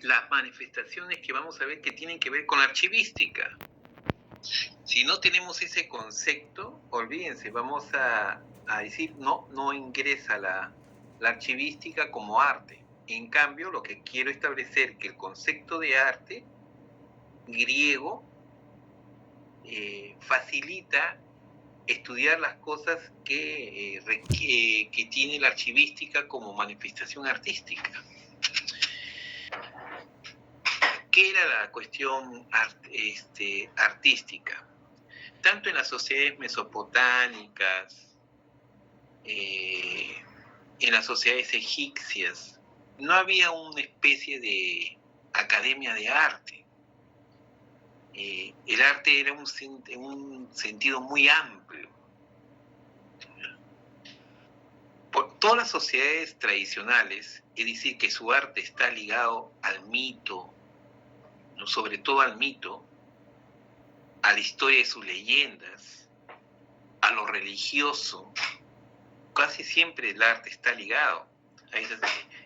las manifestaciones que vamos a ver que tienen que ver con la archivística. Si no tenemos ese concepto, olvídense, vamos a decir, no ingresa la archivística como arte. En cambio, lo que quiero establecer que el concepto de arte griego facilita estudiar las cosas que tiene la archivística como manifestación artística. ¿Qué era la cuestión artística? Tanto en las sociedades mesopotámicas, en las sociedades egipcias, no había una especie de academia de arte. El arte era un sentido muy amplio. Por todas las sociedades tradicionales, es decir, que su arte está ligado al mito, ¿no? Sobre todo al mito, a la historia de sus leyendas, a lo religioso. Casi siempre el arte está ligado.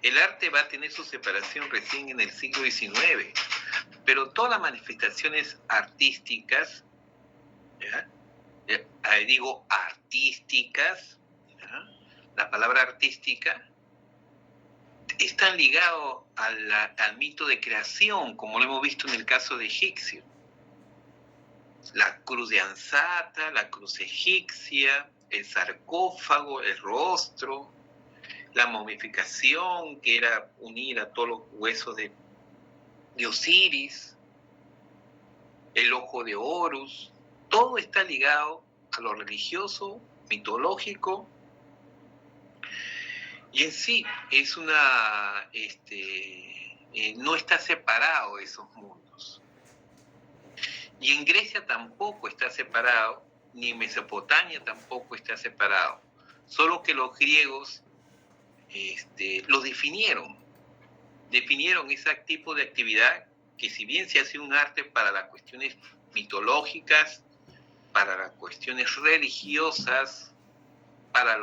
El arte va a tener su separación recién en el siglo XIX, pero todas las manifestaciones artísticas, digo artísticas, la palabra artística, están ligados al mito de creación, como lo hemos visto en el caso de Egipcio. La cruz de Ansata, la cruz egipcia, el sarcófago, el rostro, la momificación, que era unir a todos los huesos de Osiris, el ojo de Horus, todo está ligado a lo religioso, mitológico, y en sí es no está separado esos mundos. Y en Grecia tampoco está separado, ni en Mesopotamia tampoco está separado. Solo que los griegos lo definieron ese tipo de actividad que, si bien se hace un arte para las cuestiones mitológicas, para las cuestiones religiosas, para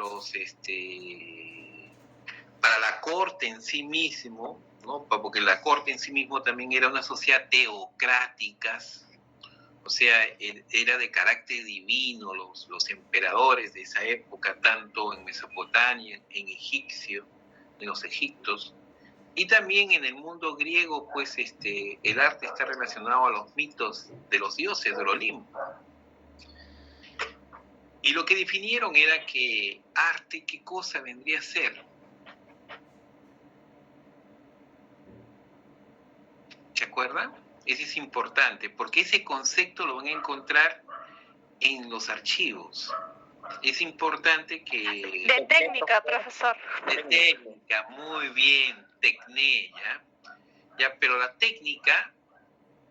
para la corte en sí mismo, ¿no? Porque la corte en sí mismo también era una sociedad teocrática, o sea, era de carácter divino, los emperadores de esa época, tanto en Mesopotamia, en los egiptos, y también en el mundo griego, pues el arte está relacionado a los mitos de los dioses del Olimpo. Y lo que definieron era que arte, ¿qué cosa vendría a ser? ¿Se acuerdan? Ese es importante, porque ese concepto lo van a encontrar en los archivos. Es importante que... De técnica, profesor. De técnica, muy bien, tecné, ¿ya? Pero la técnica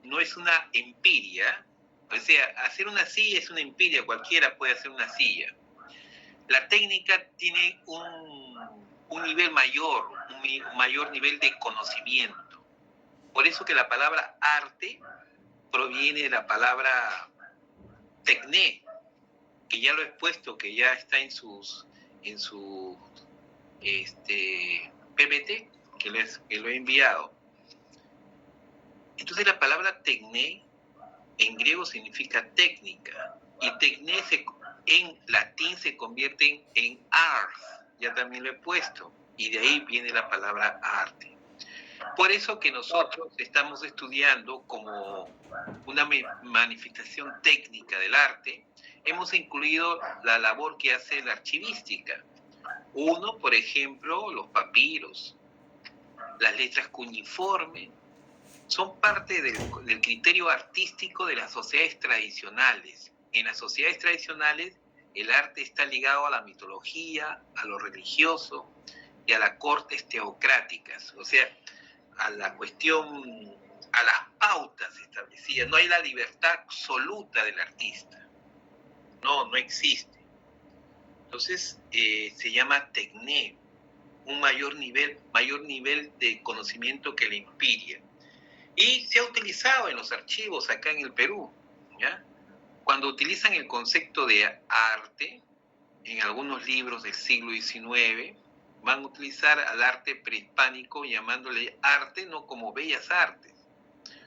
no es una empiria, o sea, hacer una silla es una empiria, cualquiera puede hacer una silla. La técnica tiene un nivel mayor, un mayor nivel de conocimiento. Por eso que la palabra arte proviene de la palabra tecné, que ya lo he expuesto, que ya está en su PPT, que lo he enviado. Entonces la palabra tecné en griego significa técnica, y tecné en latín se convierte en ars, ya también lo he puesto, y de ahí viene la palabra arte. Por eso que nosotros estamos estudiando como una manifestación técnica del arte, hemos incluido la labor que hace la archivística. Uno, por ejemplo, los papiros, las letras cuneiformes, son parte del criterio artístico de las sociedades tradicionales. En las sociedades tradicionales, el arte está ligado a la mitología, a lo religioso y a las cortes teocráticas, o sea, a la cuestión, a las pautas establecidas. No hay la libertad absoluta del artista. No existe. Entonces, se llama tecné, un mayor nivel de conocimiento que la empiria. Y se ha utilizado en los archivos acá en el Perú, ¿ya? Cuando utilizan el concepto de arte, en algunos libros del siglo XIX, van a utilizar al arte prehispánico llamándole arte no como bellas artes,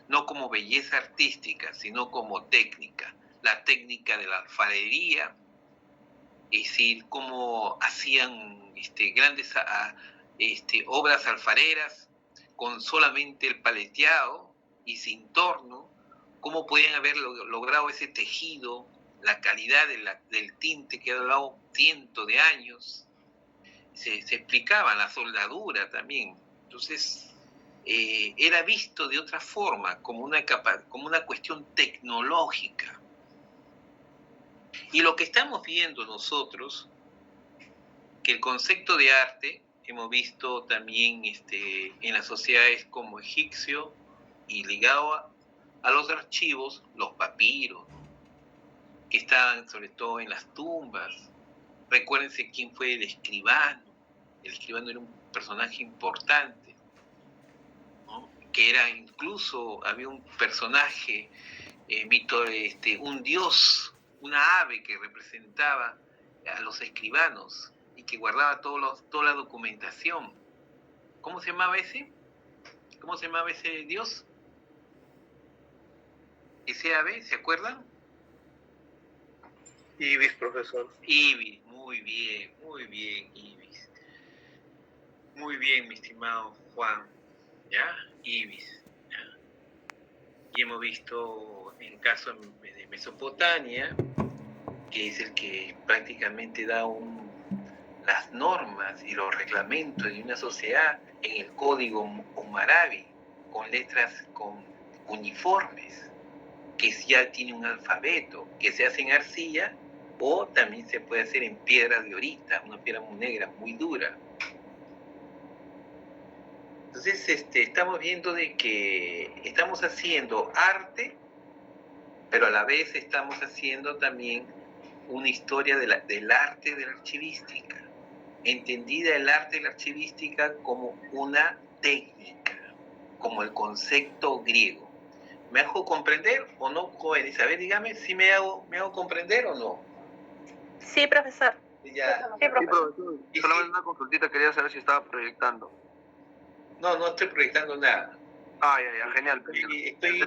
no como belleza artística, sino como técnica. La técnica de la alfarería, es decir, cómo hacían grandes obras alfareras con solamente el paleteado y sin torno, cómo podían haber logrado ese tejido, la calidad del tinte que ha durado cientos de años. Se explicaba la soldadura también. Entonces, era visto de otra forma, como una cuestión tecnológica. Y lo que estamos viendo nosotros, que el concepto de arte, hemos visto también en las sociedades como egipcio y ligado a los archivos, los papiros, que estaban sobre todo en las tumbas. Recuérdense quién fue el escribano. El escribano era un personaje importante, ¿no? Que era incluso, había un personaje, un dios, una ave que representaba a los escribanos y que guardaba toda la documentación. ¿Cómo se llamaba ese? ¿Cómo se llamaba ese dios? ¿Ese ave? ¿Se acuerdan? Ibis, profesor. Ibis, muy bien, Ibis. Muy bien, mi estimado Juan, ¿ya? Ibis, ¿ya? Y hemos visto en caso de Mesopotamia, que es el que prácticamente da las normas y los reglamentos de una sociedad en el código Hammurabi, con letras con uniformes, que ya tiene un alfabeto, que se hace en arcilla o también se puede hacer en piedra de orita, una piedra muy negra, muy dura. Entonces estamos viendo de que estamos haciendo arte, pero a la vez estamos haciendo también una historia del arte de la archivística, entendida el arte de la archivística como una técnica, como el concepto griego. ¿Me hago comprender o no, jóvenes? A ver, dígame si me hago comprender o no. Sí, profesor. Ya. Sí, profesor. Solamente una consultita, quería saber si estaba proyectando. No estoy proyectando nada. Ya, genial. Estoy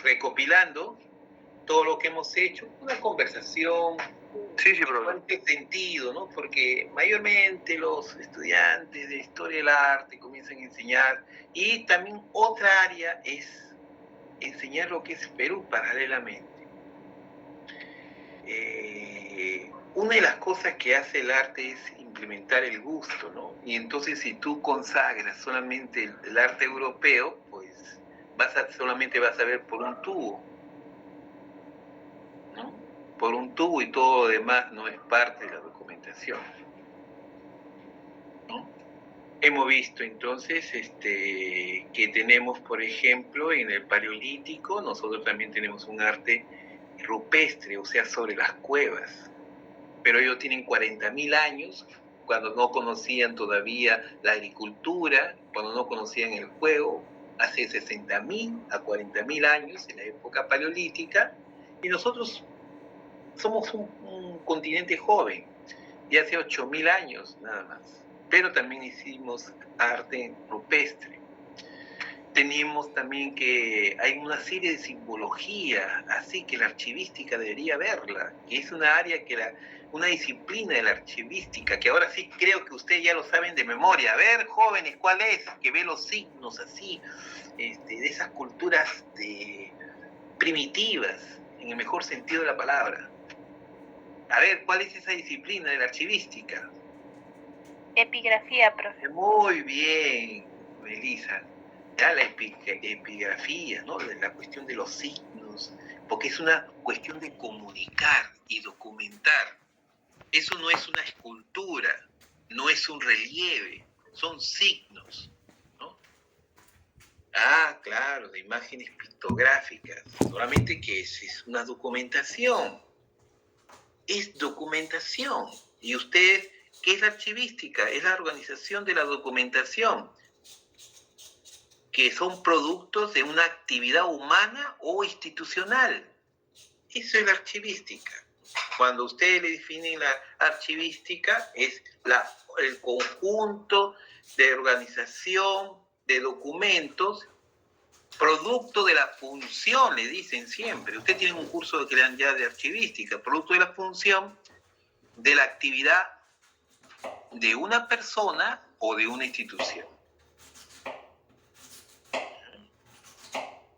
recopilando todo lo que hemos hecho, una conversación. Sí, profesor. ¿En qué sentido, no? Porque mayormente los estudiantes de Historia del Arte comienzan a enseñar, y también otra área es enseñar lo que es Perú paralelamente. Una de las cosas que hace el arte es implementar el gusto, ¿no? Y entonces si tú consagras solamente el arte europeo, pues solamente vas a ver por un tubo, ¿no? Por un tubo, y todo lo demás no es parte de la documentación, ¿no? Hemos visto entonces que tenemos, por ejemplo, en el Paleolítico, nosotros también tenemos un arte rupestre, o sea, sobre las cuevas. Pero ellos tienen 40.000 años, cuando no conocían todavía la agricultura, cuando no conocían el fuego, hace 60.000 a 40.000 años, en la época paleolítica, y nosotros somos un continente joven, de hace 8.000 años nada más, pero también hicimos arte rupestre. Tenemos también que hay una serie de simbología, así que la archivística debería verla, que es una área una disciplina de la archivística, que ahora sí creo que ustedes ya lo saben de memoria. A ver, jóvenes, ¿cuál es? Que ve los signos así, de esas culturas primitivas, en el mejor sentido de la palabra. A ver, ¿cuál es esa disciplina de la archivística? Epigrafía, profe. Muy bien, Melissa. Ya la epigrafía, ¿no? La cuestión de los signos, porque es una cuestión de comunicar y documentar. Eso no es una escultura, no es un relieve, son signos, ¿no? Claro, de imágenes pictográficas, solamente que es una documentación, es documentación. Y usted, ¿qué es la archivística? Es la organización de la documentación, que son productos de una actividad humana o institucional. Eso es la archivística. Cuando ustedes le definen la archivística, es el conjunto de organización de documentos producto de la función, le dicen siempre. Usted tiene un curso que le dan ya de archivística, producto de la función de la actividad de una persona o de una institución.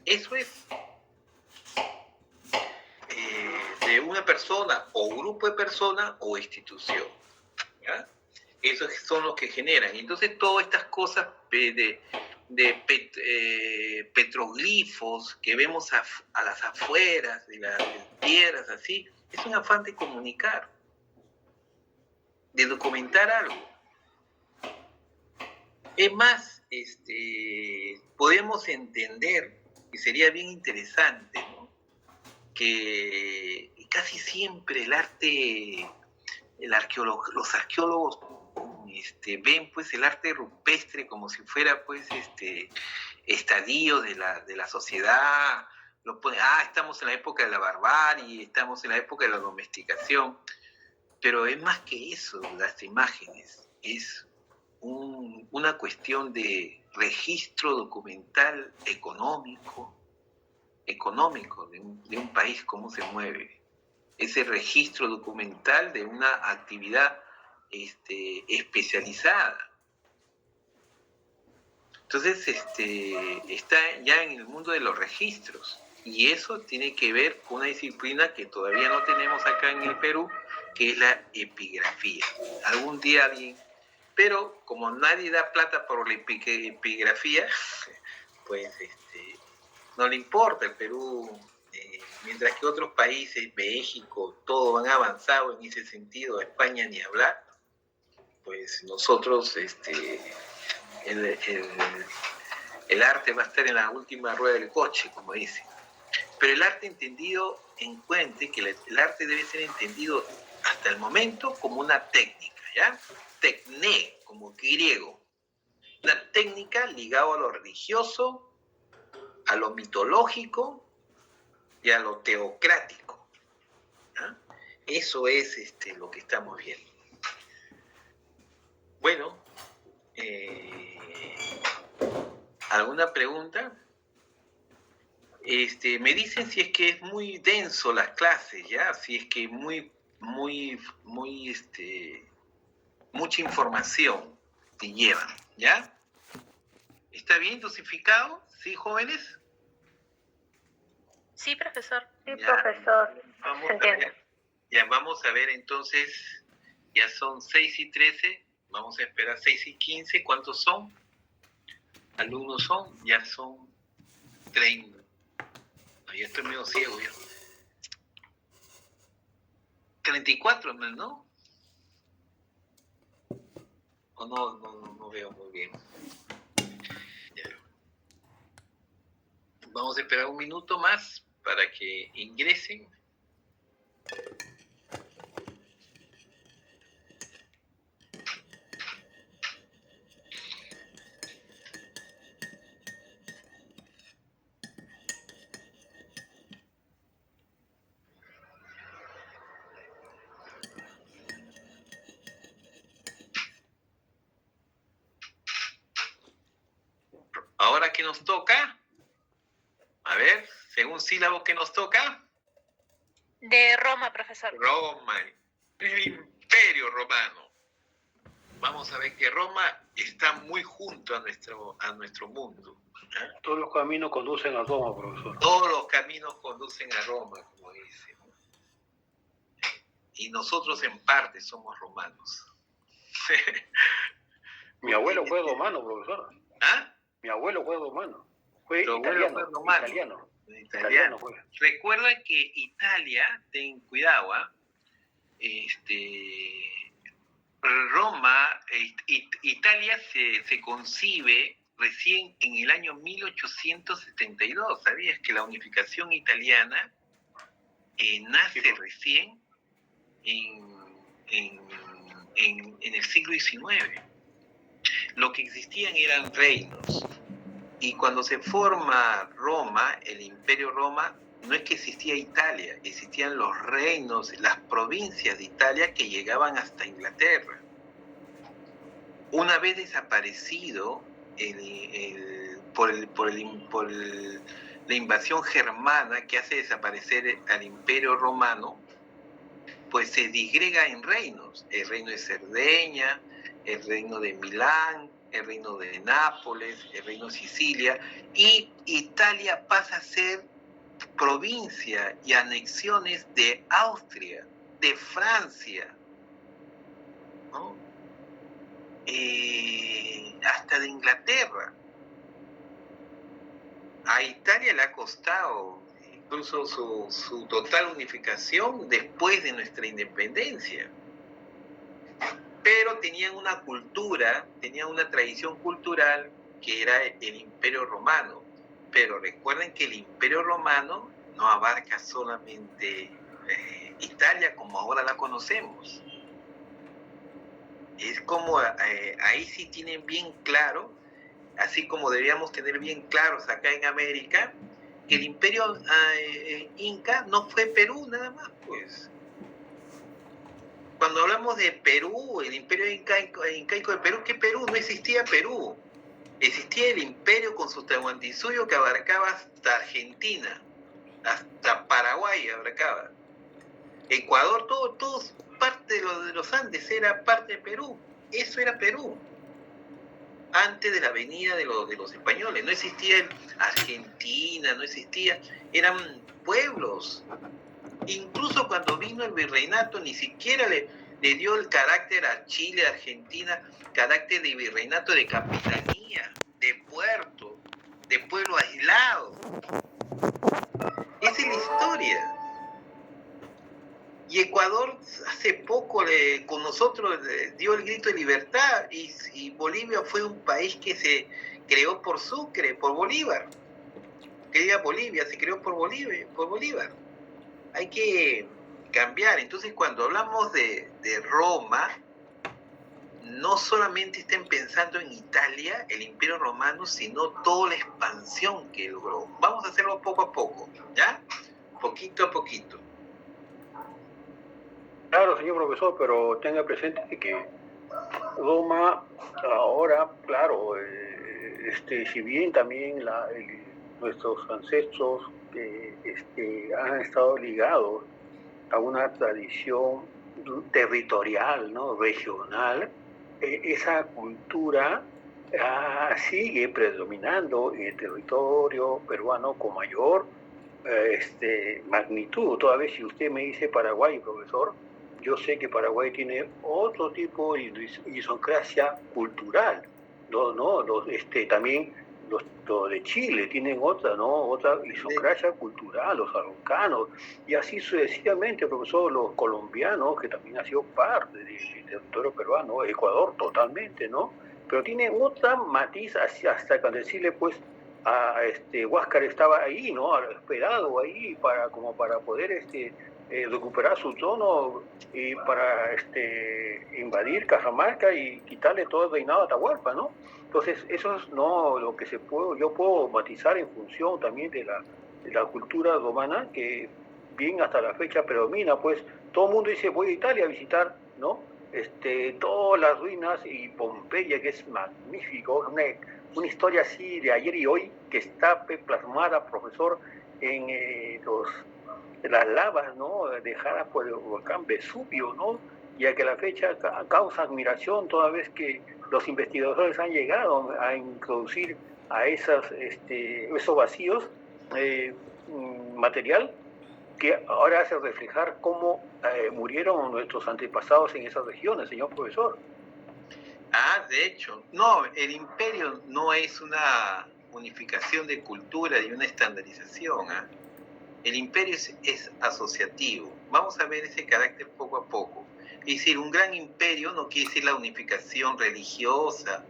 Eso es. De una persona o grupo de personas o institución. ¿Ya? Esos son los que generan. Entonces todas estas cosas de petroglifos que vemos a las afueras de las piedras así, es un afán de comunicar, de documentar algo. Es más, podemos entender, y sería bien interesante, ¿no?, que casi siempre el arte, los arqueólogos ven pues el arte rupestre como si fuera pues estadio de la sociedad. Estamos en la época de la barbarie, estamos en la época de la domesticación, pero es más que eso. Las imágenes es una cuestión de registro documental económico de un país, cómo se mueve, ese registro documental de una actividad especializada. Entonces está ya en el mundo de los registros, y eso tiene que ver con una disciplina que todavía no tenemos acá en el Perú, que es la epigrafía. Algún día alguien, pero como nadie da plata por la epigrafía, pues no le importa. El Perú, mientras que otros países, México, todos han avanzado en ese sentido, España ni hablar, pues nosotros, el arte va a estar en la última rueda del coche, como dicen. Pero el arte entendido, encuentre que el arte debe ser entendido hasta el momento como una técnica, ¿ya? Tecné, como griego. Una técnica ligada a lo religioso, a lo mitológico y a lo teocrático, ¿ya? Eso es lo que estamos viendo. Bueno, ¿alguna pregunta? Me dicen si es que es muy denso las clases, ¿ya? Si es que mucha información te llevan, ¿ya? ¿Está bien dosificado? ¿Sí, jóvenes? Sí, profesor. Sí, Ya. profesor. Vamos Se entiende. a ver. Ya vamos a ver entonces, ya son 6:13, vamos a esperar 6:15, ¿cuántos son? Alumnos son, ya son 30. No, ya estoy medio ciego yo. 34, ¿no? O no veo muy bien. Ya. Vamos a esperar un minuto más para que ingresen. Ahora, ¿qué nos toca? A ver, según sílabo, ¿qué nos toca? De Roma, profesor. Roma, el Imperio Romano. Vamos a ver que Roma está muy junto a nuestro mundo. ¿Eh? Todos los caminos conducen a Roma, profesor. Todos los caminos conducen a Roma, como dicen. Y nosotros en parte somos romanos. Mi abuelo fue romano, profesor. ¿Ah? Mi abuelo fue romano. Fue Tu abuelo italiano. fue romano. Italiano. Italiano. Fue. Recuerda que Italia, ten cuidado, Roma, Italia se concibe recién en el año 1872. ¿Sabías que la unificación italiana nace recién en el siglo XIX? Lo que existían eran reinos. Y cuando se forma Roma, el Imperio Roma, no es que existía Italia, existían los reinos, las provincias de Italia que llegaban hasta Inglaterra. Una vez desaparecido la invasión germana que hace desaparecer al Imperio Romano, pues se disgrega en reinos: el reino de Cerdeña, el reino de Milán, el reino de Nápoles, el reino de Sicilia, y Italia pasa a ser provincia y anexiones de Austria, de Francia, ¿no? Hasta de Inglaterra. A Italia le ha costado incluso su total unificación después de nuestra independencia. Pero tenían una cultura, tenían una tradición cultural que era el Imperio Romano. Pero recuerden que el Imperio Romano no abarca solamente Italia como ahora la conocemos. Es como, ahí sí tienen bien claro, así como deberíamos tener bien claros acá en América, que el Imperio Inca no fue Perú nada más, pues. Cuando hablamos de Perú, el Imperio incaico de Perú, ¿qué Perú? No existía Perú. Existía el imperio con su Tahuantinsuyo que abarcaba hasta Argentina, hasta Paraguay abarcaba. Ecuador, todo parte de los Andes era parte de Perú. Eso era Perú. Antes de la venida de los españoles. No existía Argentina, no existía. Eran pueblos. Incluso cuando vino el virreinato, ni siquiera le dio el carácter a Chile, a Argentina, carácter de virreinato, de capitanía, de puerto, de pueblo aislado. Esa es la historia. Y Ecuador hace poco con nosotros dio el grito de libertad, y Bolivia fue un país que se creó por Sucre, por Bolívar. Que diga Bolivia, se creó por Bolívar. Hay que cambiar. Entonces, cuando hablamos de Roma, no solamente estén pensando en Italia, el Imperio Romano, sino toda la expansión que logró. Vamos a hacerlo poco a poco, ¿ya? Poquito a poquito. Claro, señor profesor, pero tenga presente que Roma ahora, claro, si bien también nuestros ancestros han estado ligados a una tradición territorial, ¿no? Regional, esa cultura sigue predominando en el territorio peruano con mayor magnitud. Toda vez si usted me dice Paraguay, profesor, yo sé que Paraguay tiene otro tipo de idiosincrasia cultural, ¿no? También los de Chile tienen otra idiosincrasia cultural, los araucanos, y así sucesivamente, profesor, los colombianos, que también han sido parte del territorio peruano, Ecuador totalmente, ¿no? Pero tienen otra matiz hasta cuando decirle, pues, Huáscar estaba ahí, ¿no? Esperado ahí para poder recuperar su trono y para invadir Cajamarca y quitarle todo el reinado a Atahualpa, ¿no? Entonces, eso es lo que yo puedo matizar en función también de la cultura romana, que bien hasta la fecha predomina. Pues todo el mundo dice, voy a Italia a visitar, ¿no? Todas las ruinas, y Pompeya, que es magnífico, una historia así de ayer y hoy, que está plasmada, profesor, en las lavas, ¿no? Dejadas por el volcán Vesubio, ¿no? Y a que la fecha causa admiración toda vez que los investigadores han llegado a introducir a esos vacíos material que ahora hace reflejar cómo murieron nuestros antepasados en esas regiones, señor profesor. De hecho, no, el imperio no es una unificación de cultura y una estandarización. El imperio es asociativo. Vamos a ver ese carácter poco a poco. Es decir, un gran imperio no quiere decir la unificación religiosa,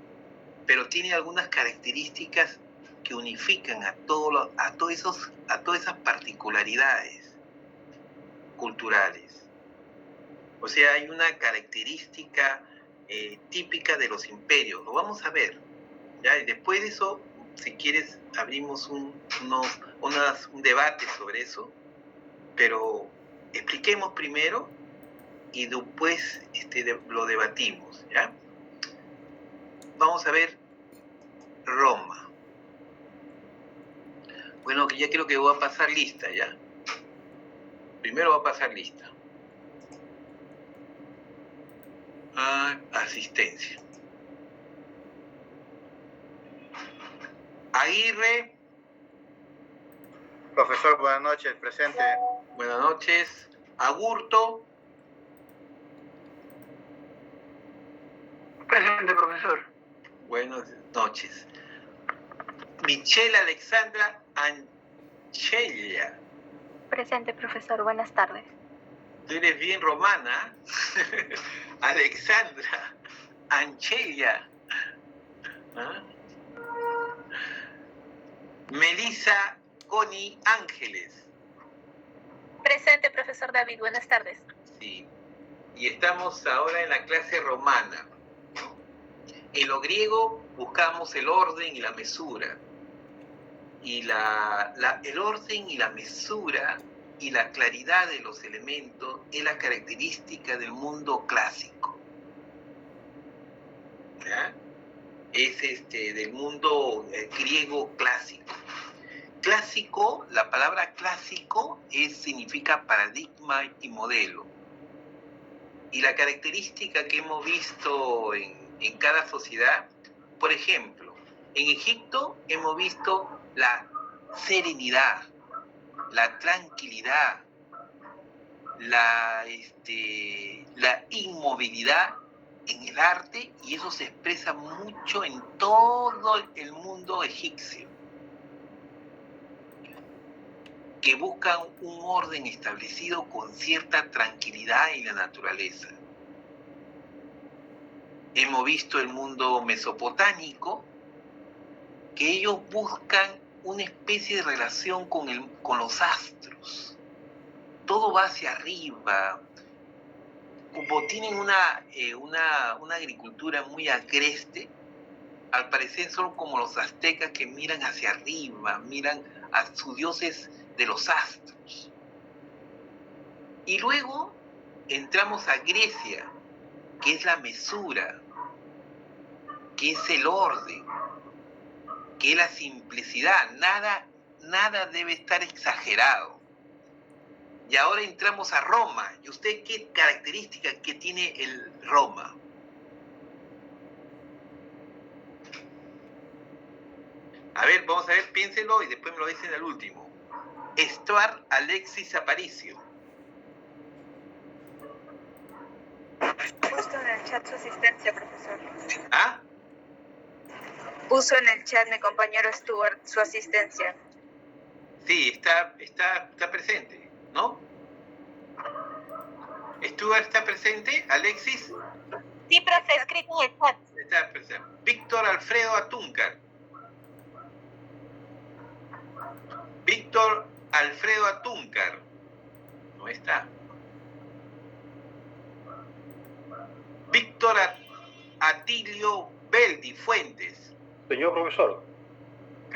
pero tiene algunas características que unifican a todas esas particularidades culturales. O sea, hay una característica típica de los imperios. Lo vamos a ver, ¿ya? Y después de eso, si quieres, abrimos un debate sobre eso, pero expliquemos primero y después lo debatimos, ¿ya? vamos a ver Roma. Bueno, que ya creo que voy a pasar lista, ¿ya? Primero voy a pasar lista. Asistencia. Aguirre. Profesor, buenas noches, presente. Buenas noches. Agurto. Presente, profesor. Buenas noches. Michelle Alexandra Anchella. Presente, profesor. Buenas tardes. Tú eres bien romana. Alexandra Anchella. ¿Ah? Melissa Connie Ángeles. Presente, profesor David. Buenas tardes. Sí. Y estamos ahora en la clase romana. En lo griego buscamos el orden y la mesura. Y el orden y la mesura y la claridad de los elementos es la característica del mundo clásico. ¿Ya? Es del mundo griego clásico. Clásico, la palabra clásico significa paradigma y modelo. Y la característica que hemos visto en cada sociedad, por ejemplo, en Egipto hemos visto la serenidad, la tranquilidad, la inmovilidad en el arte, y eso se expresa mucho en todo el mundo egipcio, que buscan un orden establecido con cierta tranquilidad en la naturaleza. Hemos visto el mundo mesopotámico, que ellos buscan una especie de relación con los astros. Todo va hacia arriba. Como tienen una agricultura muy agreste, al parecer son como los aztecas que miran hacia arriba, miran a sus dioses de los astros. Y luego entramos a Grecia, que es la mesura, que es el orden, que es la simplicidad. Nada debe estar exagerado. Y ahora entramos a Roma. ¿Y usted qué características que tiene el Roma? A ver, vamos a ver, piénselo y después me lo dicen al último. Stuart Alexis Aparicio. Puesto en el chat su asistencia, profesor. ¿Ah? Puso en el chat mi compañero Stuart su asistencia. Sí, está presente, ¿no? ¿Stuart está presente? ¿Alexis? Sí, profe, escrito en el chat. Está presente. Víctor Alfredo Atúncar. Víctor Alfredo Atúncar. No está. Víctor Atilio Beldi Fuentes. Señor profesor,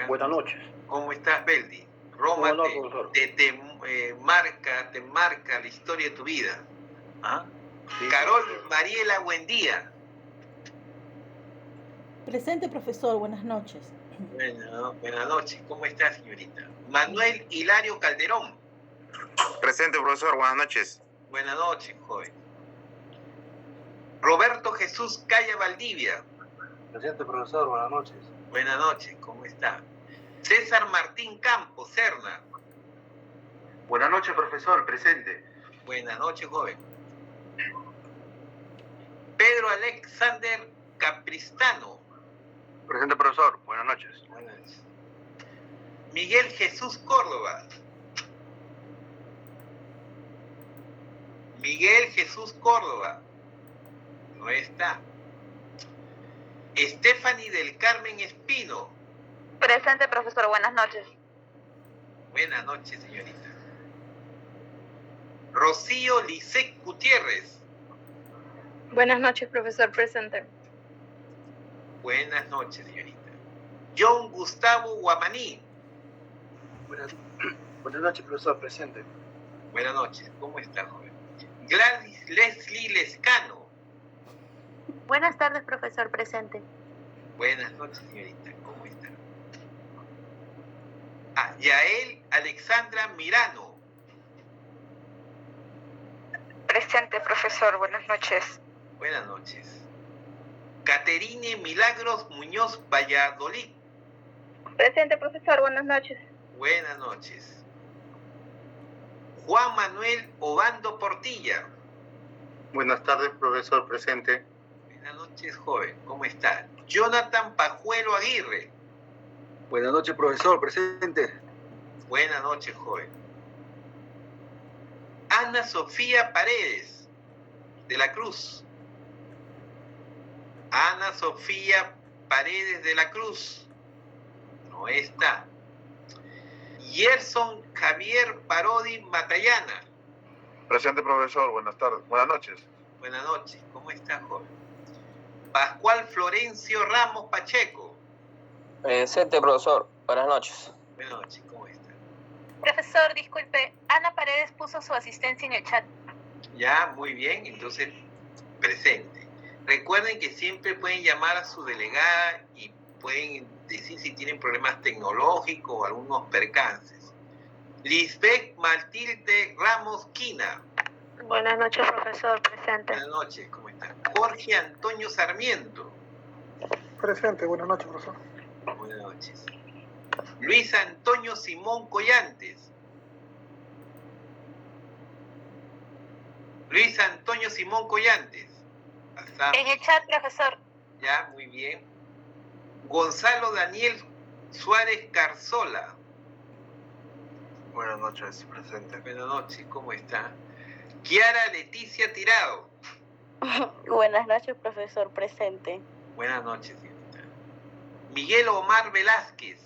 buenas noches. ¿Cómo estás, Beldi? Roma ¿Cómo no, profesor? te marca la historia de tu vida. ¿Ah? Sí, Carol profesor. Mariela, buen día. Presente, profesor. Buenas noches. Buenas noches. ¿Cómo está, señorita? Manuel Hilario Calderón. Presente, profesor, buenas noches. Buenas noches, joven. Roberto Jesús Calla Valdivia. Presente, profesor, buenas noches. Buenas noches, ¿cómo está? César Martín Campos, Serna. Buenas noches, profesor, presente. Buenas noches, joven. Pedro Alexander Capristano. Presente, profesor. Buenas noches. Buenas noches. Miguel Jesús Córdoba. Miguel Jesús Córdoba. No está. Stephanie del Carmen Espino. Presente, profesor. Buenas noches. Buenas noches, señorita. Rocío Lisek Gutiérrez. Buenas noches, profesor. Presente. Buenas noches, señorita. John Gustavo Guamaní. Buenas noches, profesor, presente. Buenas noches, ¿cómo está, joven? Gladys Leslie Lescano. Buenas tardes, profesor. Presente. Buenas noches, señorita. ¿Cómo está? Yael Alexandra Mirano. Presente, profesor. Buenas noches. Buenas noches. Caterine Milagros Muñoz Valladolid. Presente, profesor. Buenas noches. Buenas noches. Juan Manuel Obando Portilla. Buenas tardes, profesor, presente. Buenas noches, joven. ¿Cómo está? Jonathan Pajuelo Aguirre. Buenas noches, profesor. Presente. Buenas noches, joven. Ana Sofía Paredes, de la Cruz. Ana Sofía Paredes de la Cruz. No está. Gerson Javier Parodi Matallana. Presente, profesor, buenas tardes. Buenas noches. Buenas noches. ¿Cómo está, joven? Pascual Florencio Ramos Pacheco. Presente, profesor. Buenas noches. Buenas noches. ¿Cómo está? Profesor, disculpe. Ana Paredes puso su asistencia en el chat. Ya, muy bien. Entonces, presente. Recuerden que siempre pueden llamar a su delegada y pueden decir si tienen problemas tecnológicos o algunos percances. Lisbeth Matilde Ramos Quina. Buenas noches, profesor. Presente. Buenas noches, ¿cómo está? Jorge Antonio Sarmiento. Presente. Buenas noches, profesor. Buenas noches. Luis Antonio Simón Collantes. Luis Antonio Simón Collantes. Pasamos. En el chat, profesor. Ya, muy bien. Gonzalo Daniel Suárez Carzola. Buenas noches, presente. Buenas noches, ¿cómo está? Kiara Leticia Tirado. Buenas noches, profesor. Presente. Buenas noches, señorita. Miguel Omar Velázquez.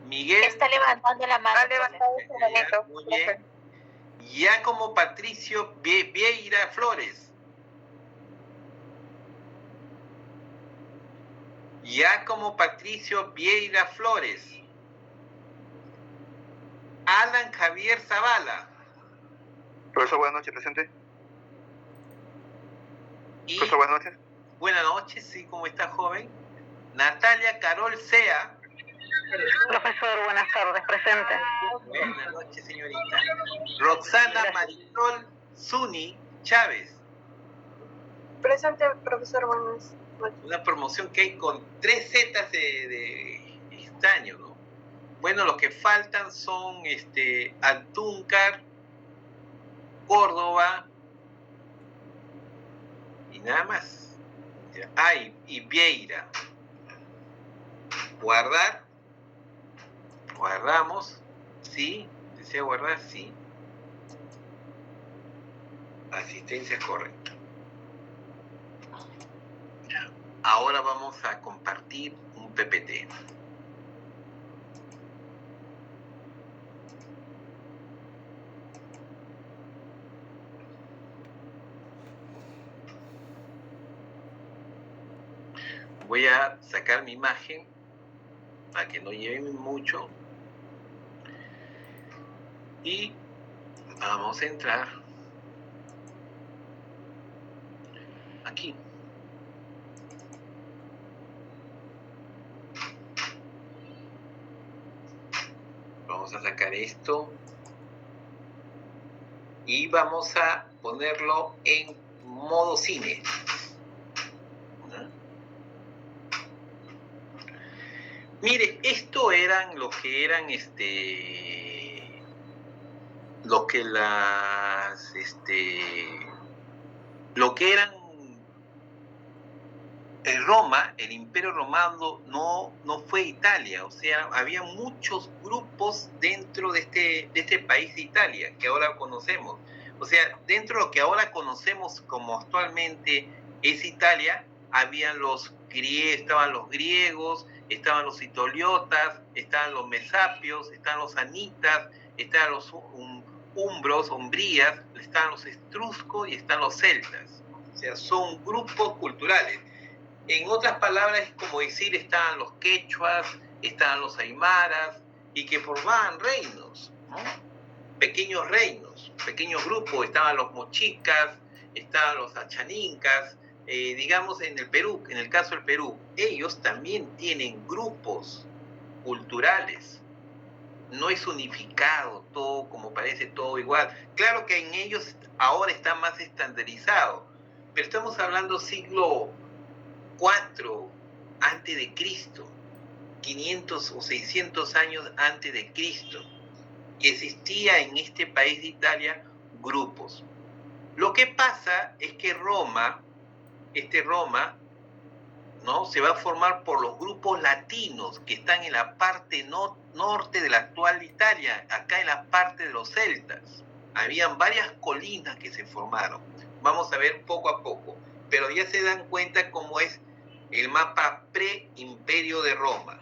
Miguel. Está levantando la mano. Ha levantado su manito. Muy bien. Giacomo Patricio Vieira Flores. Giacomo Patricio Vieira Flores. Alan Javier Zavala. Profesor, buenas noches, presente. Y Profesor, buenas noches. buenas noches, sí, ¿cómo está, joven? Natalia Carol Sea. Profesor, buenas tardes. Presente. Buenas noches, señorita. Roxana Marisol Zuni Chávez. Presente, profesor. Buenas noches. Una promoción que hay con 3 zetas de estaño, ¿no? Bueno, los que faltan son Antúncar, Córdoba y nada más. Y Vieira. Guardar. Guardamos. Sí. ¿Desea guardar? Sí. Asistencia correcta. Ahora vamos a compartir un PPT. Voy a sacar mi imagen para que no lleven mucho. Y vamos a entrar aquí. Vamos a sacar esto y vamos a ponerlo en modo cine. Mire, esto eran lo que eran lo que eran Roma, el Imperio Romano no fue Italia, o sea, había muchos grupos dentro de este país de Italia que ahora conocemos. O sea, dentro de lo que ahora conocemos como actualmente es Italia, estaban los griegos, estaban los italiotas, estaban los mesapios, estaban los anitas, estaban los umbros, umbrías, estaban los etruscos y están los celtas. O sea, son grupos culturales. En otras palabras, es como decir, estaban los quechuas, estaban los aymaras, y que formaban reinos, ¿no? Pequeños reinos, pequeños grupos. Estaban los mochicas, estaban los achanincas, digamos en el Perú, en el caso del Perú, ellos también tienen grupos culturales. No es unificado todo, como parece todo igual. Claro que en ellos ahora está más estandarizado, pero estamos hablando siglo IV antes de Cristo, 500 o 600 años antes de Cristo, que existía en este país de Italia grupos. Lo que pasa es que Roma, ¿no?, se va a formar por los grupos latinos que están en la parte norte de la actual Italia, acá en la parte de los celtas. Habían varias colinas que se formaron. Vamos a ver poco a poco, pero ya se dan cuenta cómo es el mapa pre-imperio de Roma.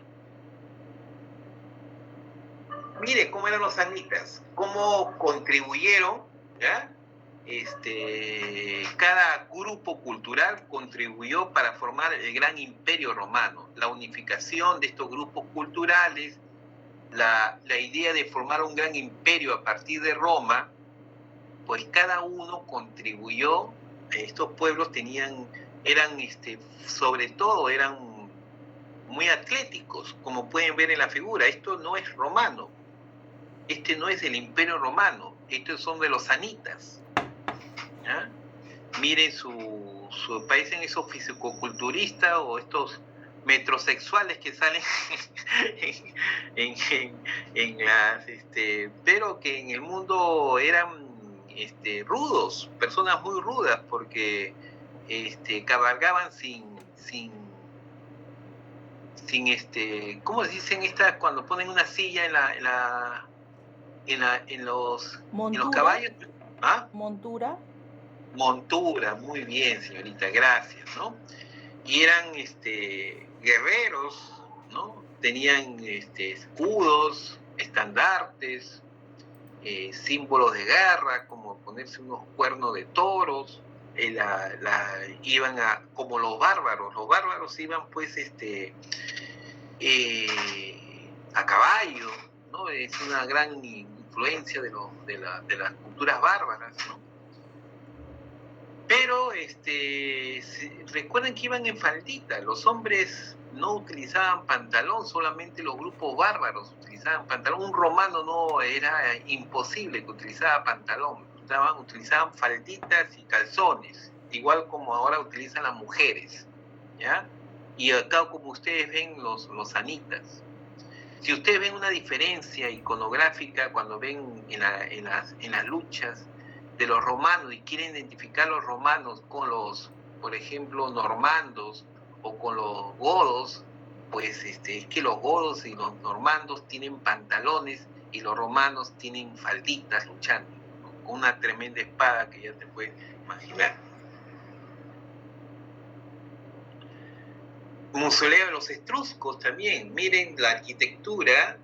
Mire cómo eran los sanitas, cómo contribuyeron, ¿ya? Cada grupo cultural contribuyó para formar el gran imperio romano. La unificación de estos grupos culturales, la idea de formar un gran imperio a partir de Roma, pues cada uno contribuyó. Estos pueblos sobre todo eran muy atléticos, como pueden ver en la figura. Esto no es romano, este no es el imperio romano, estos son de los sanitas. ¿Ya? Miren parecen esos fisicoculturistas o estos metrosexuales que salen en las pero que en el mundo eran rudos, personas muy rudas, porque cabalgaban sin ¿cómo se dicen cuando ponen una silla en los caballos? ¿Ah? Montura, muy bien, señorita, gracias, ¿no? Y eran guerreros, ¿no? Tenían escudos, estandartes, símbolos de guerra, como ponerse unos cuernos de toros. Iban como los bárbaros iban pues a caballo, ¿no? Es una gran influencia de las culturas bárbaras, ¿no? Pero recuerden que iban en faldita. Los hombres no utilizaban pantalón, solamente los grupos bárbaros utilizaban pantalón. Un romano no, era imposible que utilizara pantalón. Utilizaban falditas y calzones, igual como ahora utilizan las mujeres, ¿ya? Y acá, como ustedes ven, los sanitas. Si ustedes ven una diferencia iconográfica cuando ven en las luchas de los romanos y quieren identificar los romanos con los, por ejemplo, normandos o con los godos, pues es que los godos y los normandos tienen pantalones y los romanos tienen falditas luchando, ¿no? Con una tremenda espada que ya te puedes imaginar. Mausoleo de los etruscos también. Miren la arquitectura.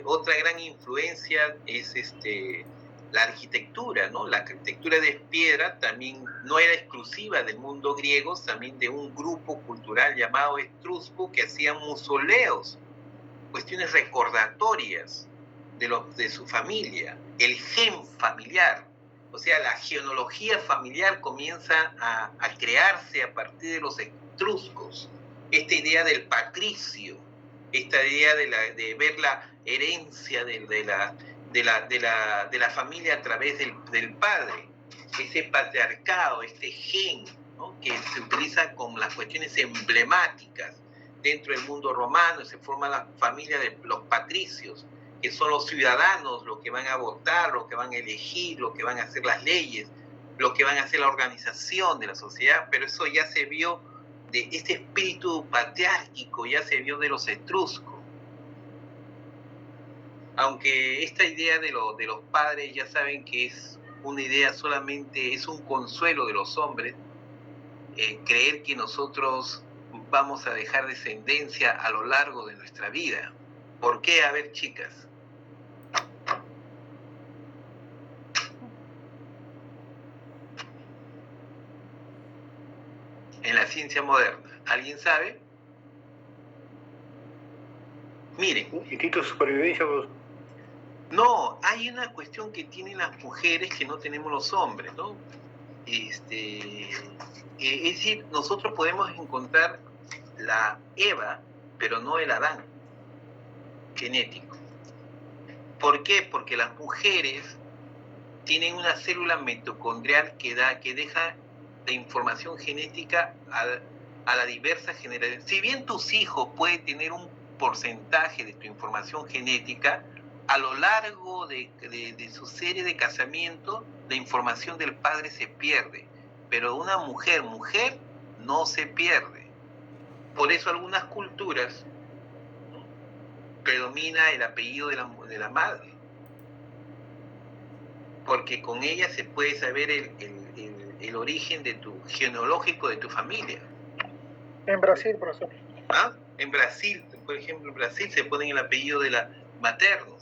Otra gran influencia es la arquitectura, ¿no? La arquitectura de piedra también no era exclusiva del mundo griego, también de un grupo cultural llamado etrusco que hacían mausoleos, cuestiones recordatorias de su familia, el gen familiar. O sea, la genealogía familiar comienza a crearse a partir de los etruscos. Esta idea del patricio, esta idea de ver la herencia de la familia a través del padre, ese patriarcado, este gen, ¿no?, que se utiliza con las cuestiones emblemáticas dentro del mundo romano. Se forma la familia de los patricios, que son los ciudadanos, los que van a votar, los que van a elegir, los que van a hacer las leyes, los que van a hacer la organización de la sociedad. Pero eso ya se vio, de este espíritu patriárquico ya se vio de los etruscos. Aunque esta idea de los padres ya saben que es una idea solamente, es un consuelo de los hombres, creer que nosotros vamos a dejar descendencia a lo largo de nuestra vida. ¿Por qué? A ver, chicas. En la ciencia moderna, ¿alguien sabe? Miren. Instinto de supervivencia. No, hay una cuestión que tienen las mujeres que no tenemos los hombres, ¿no? Es decir, nosotros podemos encontrar la Eva, pero no el Adán genético. ¿Por qué? Porque las mujeres tienen una célula mitocondrial que deja la información genética a la diversa generación. Si bien tus hijos pueden tener un porcentaje de tu información genética, a lo largo de su serie de casamiento, la información del padre se pierde. Pero una mujer no se pierde. Por eso algunas culturas, ¿no?, predomina el apellido de la madre. Porque con ella se puede saber el origen genealógico de tu familia. En Brasil, profesor. ¿Ah? En Brasil, por ejemplo, en Brasil se ponen el apellido de la materno.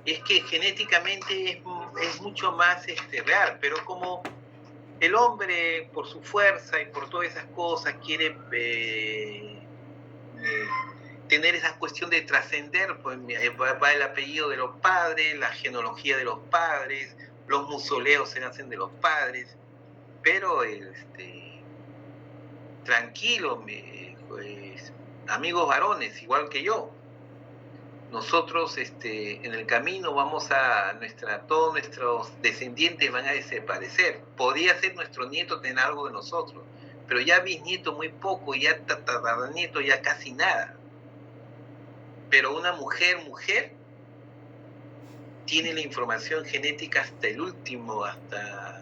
Es que genéticamente es mucho más real, pero como el hombre, por su fuerza y por todas esas cosas, quiere tener esa cuestión de trascender, pues va el apellido de los padres, la genealogía de los padres, los mausoleos se hacen de los padres, pero tranquilo, pues, amigos varones, igual que yo, nosotros en el camino todos nuestros descendientes van a desaparecer. Podría ser nuestro nieto tener algo de nosotros, pero ya bisnieto muy poco, ya tataranieto ya casi nada. Pero una mujer tiene la información genética hasta el último, hasta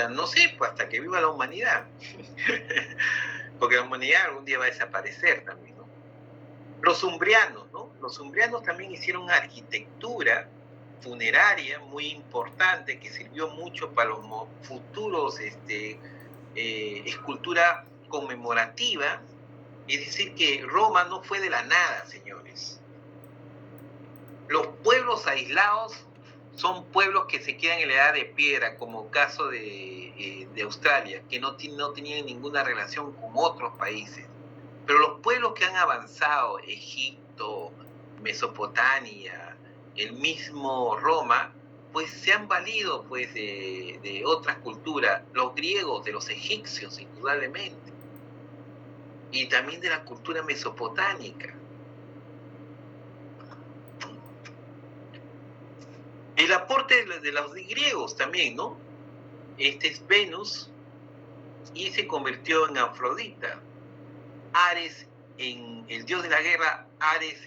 no sé, pues hasta que viva la humanidad. Porque la humanidad algún día va a desaparecer también, ¿no? Los umbrianos, ¿no? Los umbrianos también hicieron una arquitectura funeraria muy importante que sirvió mucho para los futuros escultura conmemorativa. Es decir, que Roma no fue de la nada, señores. Los pueblos aislados son pueblos que se quedan en la edad de piedra, como caso de Australia, que no tenían ninguna relación con otros países. Pero los pueblos que han avanzado, Egipto, Mesopotamia, el mismo Roma, pues se han valido pues de otras culturas, los griegos, de los egipcios, indudablemente, y también de la cultura mesopotámica. El aporte de los griegos también, ¿no? Este es Venus y se convirtió en Afrodita. Ares, el dios de la guerra, Ares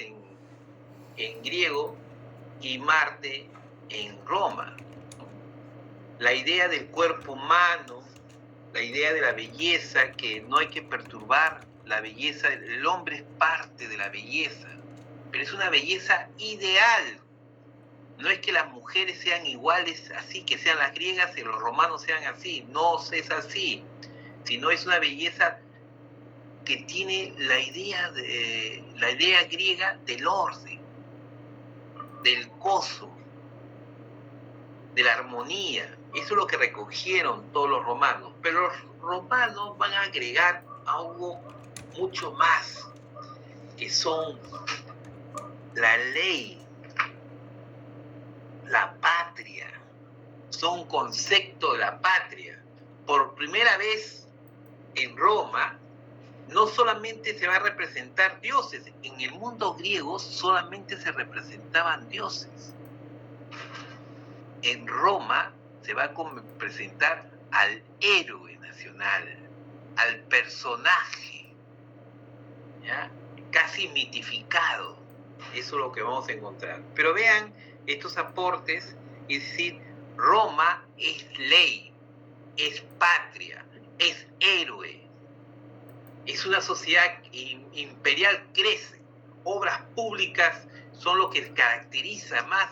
en griego, y Marte en Roma. La idea del cuerpo humano, la idea de la belleza, que no hay que perturbar la belleza, el hombre es parte de la belleza, pero es una belleza ideal. No es que las mujeres sean iguales, así que sean las griegas y los romanos sean así, no es así, sino es una belleza que tiene la idea griega del orden, del gozo, de la armonía. Eso es lo que recogieron todos los romanos. Pero los romanos van a agregar algo mucho más, que son la ley, la patria. Son un concepto de la patria. Por primera vez en Roma, no solamente se va a representar dioses, en el mundo griego solamente se representaban dioses. En Roma se va a presentar al héroe nacional, al personaje, ¿ya?, casi mitificado. Eso es lo que vamos a encontrar. Pero vean estos aportes, es decir, Roma es ley, es patria, es héroe. Es una sociedad imperial, crece. Obras públicas son lo que caracteriza más,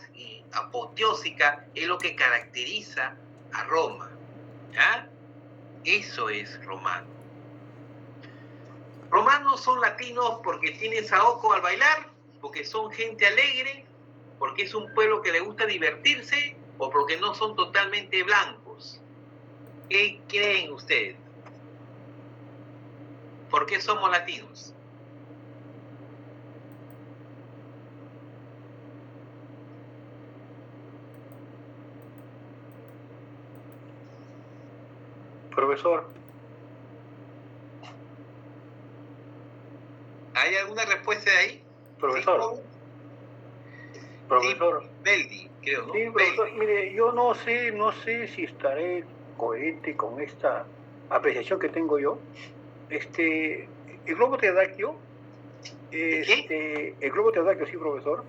apoteósica, es lo que caracteriza a Roma, ¿ya? Eso es romano. Romanos son latinos porque tienen saoco al bailar, porque son gente alegre, porque es un pueblo que le gusta divertirse, o porque no son totalmente blancos. ¿Qué creen ustedes? ¿Por qué somos latinos? Profesor, ¿Hay alguna respuesta de ahí? profesor, profesor. Sí, Beldi, creo, ¿no? Sí, profesor, Beldi. mire, yo no sé si estaré coherente con esta apreciación que tengo yo. El globo terráqueo, el globo terráqueo, sí, profesor,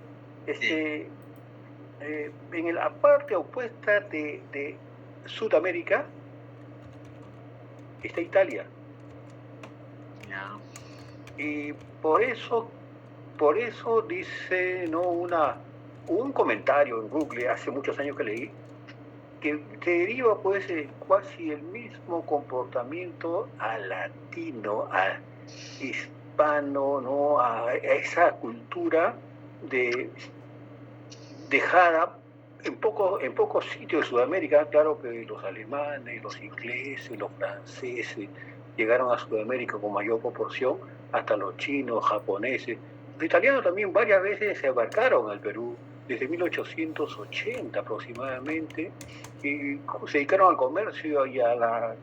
en la parte opuesta de Sudamérica está Italia. Ya. Y por eso dice, ¿no? Un comentario en Google hace muchos años que leí, que deriva pues casi el mismo comportamiento al latino, al hispano, ¿no? A esa cultura dejada en pocos sitios de Sudamérica. Claro que los alemanes, los ingleses, los franceses llegaron a Sudamérica con mayor proporción, hasta los chinos, japoneses. Los italianos también varias veces se embarcaron al Perú, desde 1880 aproximadamente, y se dedicaron al comercio y a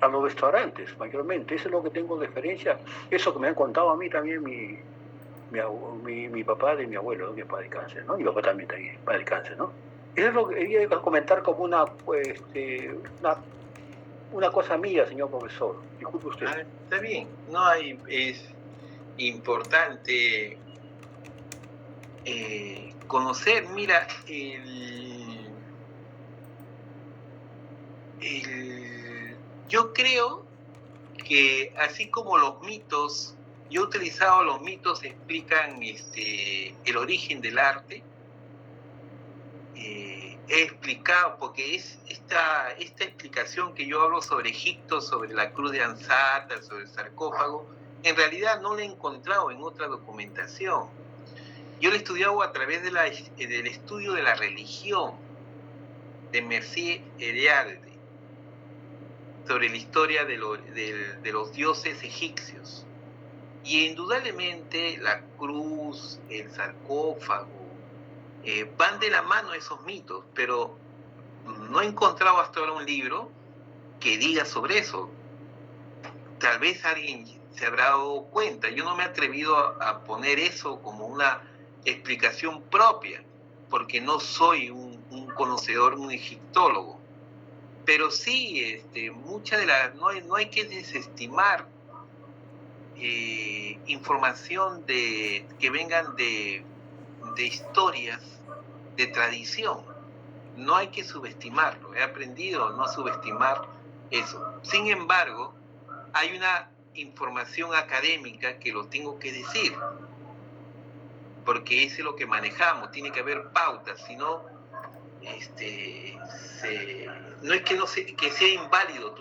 los restaurantes mayormente. Eso es lo que tengo de referencia, eso que me han contado a mí también mi papá de mi abuelo, ¿no? Mi papá de cáncer, ¿no? Mi papá también papá de cáncer, ¿no? Eso es lo que quería comentar como una cosa mía, señor profesor. Disculpe usted. Está bien, no hay, es importante conocer, mira, yo creo que así como los mitos, yo he utilizado los mitos que explican el origen del arte, he explicado, porque es esta explicación que yo hablo sobre Egipto, sobre la cruz de Ansata, sobre el sarcófago, en realidad no la he encontrado en otra documentación. Yo la he estudiado a través del estudio de la religión de Mercier Eliade, sobre la historia de los dioses egipcios. Y indudablemente la cruz, el sarcófago, van de la mano esos mitos, pero no he encontrado hasta ahora un libro que diga sobre eso. Tal vez alguien se habrá dado cuenta. Yo no me he atrevido a poner eso como una explicación propia, porque no soy un conocedor, un egiptólogo. Pero sí, no hay que desestimar información que vengan de historias, de tradición. No hay que subestimarlo. He aprendido a no subestimar eso. Sin embargo, hay una información académica que lo tengo que decir, porque eso es lo que manejamos. Tiene que haber pautas, si no, no es que sea inválido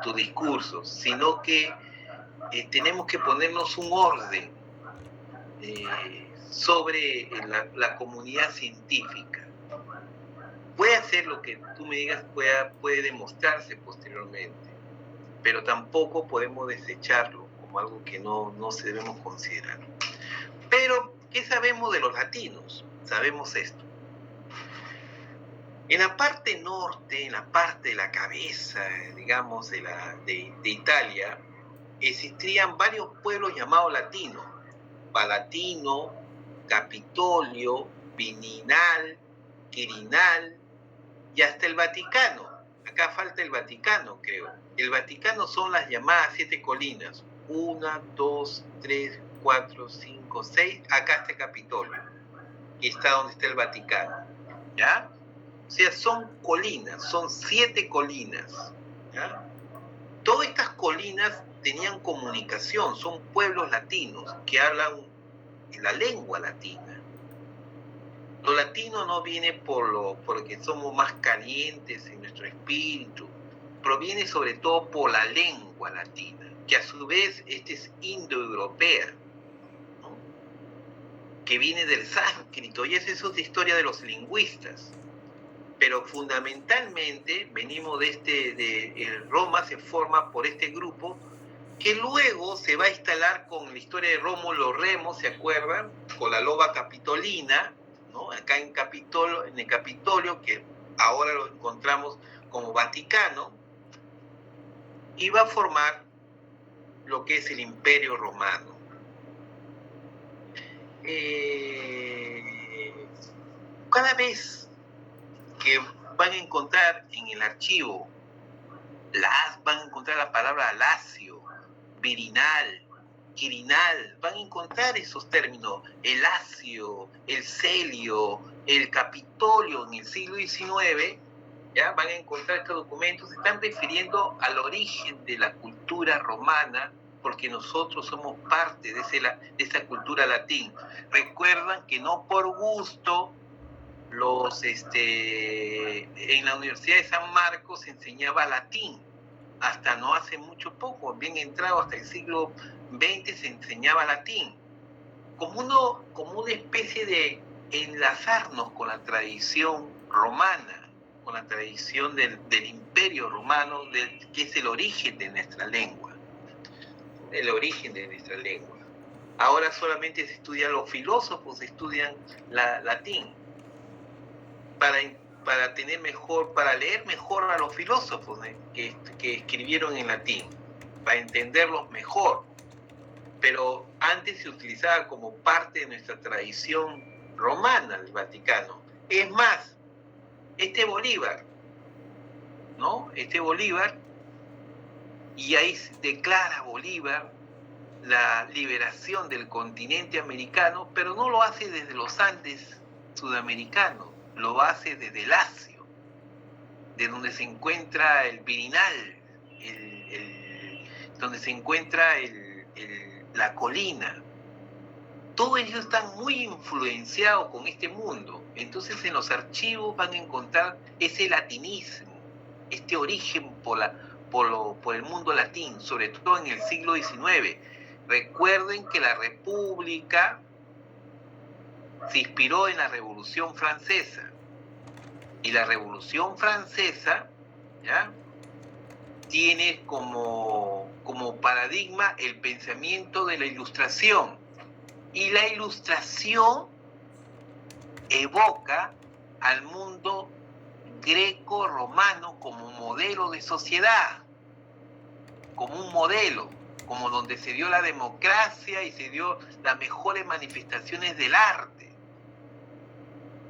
tu discurso, sino que tenemos que ponernos un orden sobre la comunidad científica. Puede hacer lo que tú me digas, puede demostrarse posteriormente, pero tampoco podemos desecharlo como algo que no se debemos considerar. Pero, ¿qué sabemos de los latinos? Sabemos esto. En la parte norte, en la parte de la cabeza, digamos, de Italia, existían varios pueblos llamados latinos: Palatino, Capitolio, Viminal, Quirinal y hasta el Vaticano. Acá falta el Vaticano, creo. El Vaticano son las llamadas 7 colinas. 1, 2, 3, 4, 5, 6. Acá está el Capitolio, que está donde está el Vaticano. ¿Ya? O sea, son colinas, son 7 colinas. ¿Ya? Todas estas colinas tenían comunicación, son pueblos latinos que hablan la lengua latina. Lo latino no viene porque somos más calientes en nuestro espíritu, proviene sobre todo por la lengua latina, que a su vez es indoeuropea, ¿no? Que viene del sánscrito, y esa es otra historia de los lingüistas. Pero fundamentalmente venimos Roma se forma por este grupo, que luego se va a instalar con la historia de Rómulo Remo, ¿se acuerdan? Con la loba capitolina, ¿no? Acá en el Capitolio, que ahora lo encontramos como Vaticano, y va a formar lo que es el Imperio Romano. Cada vez que van a encontrar en el archivo, van a encontrar la palabra lacio, virinal, quirinal, van a encontrar esos términos, el lacio, el celio, el capitolio en el siglo XIX, ¿ya? Van a encontrar estos documentos, se están refiriendo al origen de la cultura romana, porque nosotros somos parte de esa cultura latín. Recuerdan que no por gusto en la Universidad de San Marcos se enseñaba latín, hasta no hace mucho poco, bien entrado hasta el siglo XX se enseñaba latín, como una especie de enlazarnos con la tradición romana, con la tradición del Imperio Romano, que es el origen de nuestra lengua. El origen de nuestra lengua. Ahora solamente se estudian, los filósofos estudian latín para leer mejor a los filósofos que escribieron en latín, para entenderlos mejor. Pero antes se utilizaba como parte de nuestra tradición romana del Vaticano. Es más, Bolívar, ¿no? Bolívar, y ahí declara Bolívar la liberación del continente americano, pero no lo hace desde los Andes sudamericanos, lo hace desde el Lacio, de donde se encuentra el Virinal, donde se encuentra la colina. Todos ellos están muy influenciados con este mundo. Entonces en los archivos van a encontrar ese latinismo, este origen por el mundo latín, sobre todo en el siglo XIX. Recuerden que la República se inspiró en la Revolución Francesa. Y la Revolución Francesa, ¿ya?, tiene como paradigma el pensamiento de la Ilustración. Y la Ilustración evoca al mundo greco-romano como modelo de sociedad, como un modelo, como donde se dio la democracia y se dio las mejores manifestaciones del arte.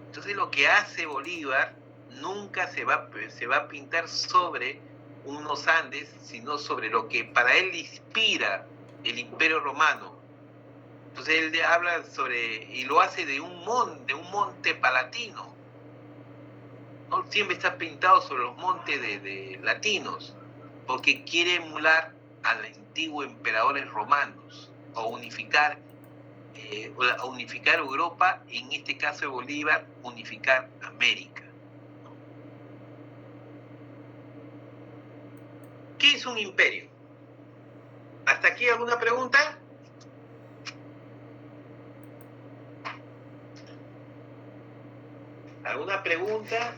Entonces lo que hace Bolívar nunca se va a pintar sobre unos Andes, sino sobre lo que para él inspira el Imperio Romano. Entonces él habla y lo hace de un monte palatino, ¿no? Siempre está pintado sobre los montes de latinos, porque quiere emular a los antiguos emperadores romanos, o unificar Europa, en este caso de Bolívar, unificar América. ¿Qué es un imperio? ¿Hasta aquí alguna pregunta? ¿Alguna pregunta?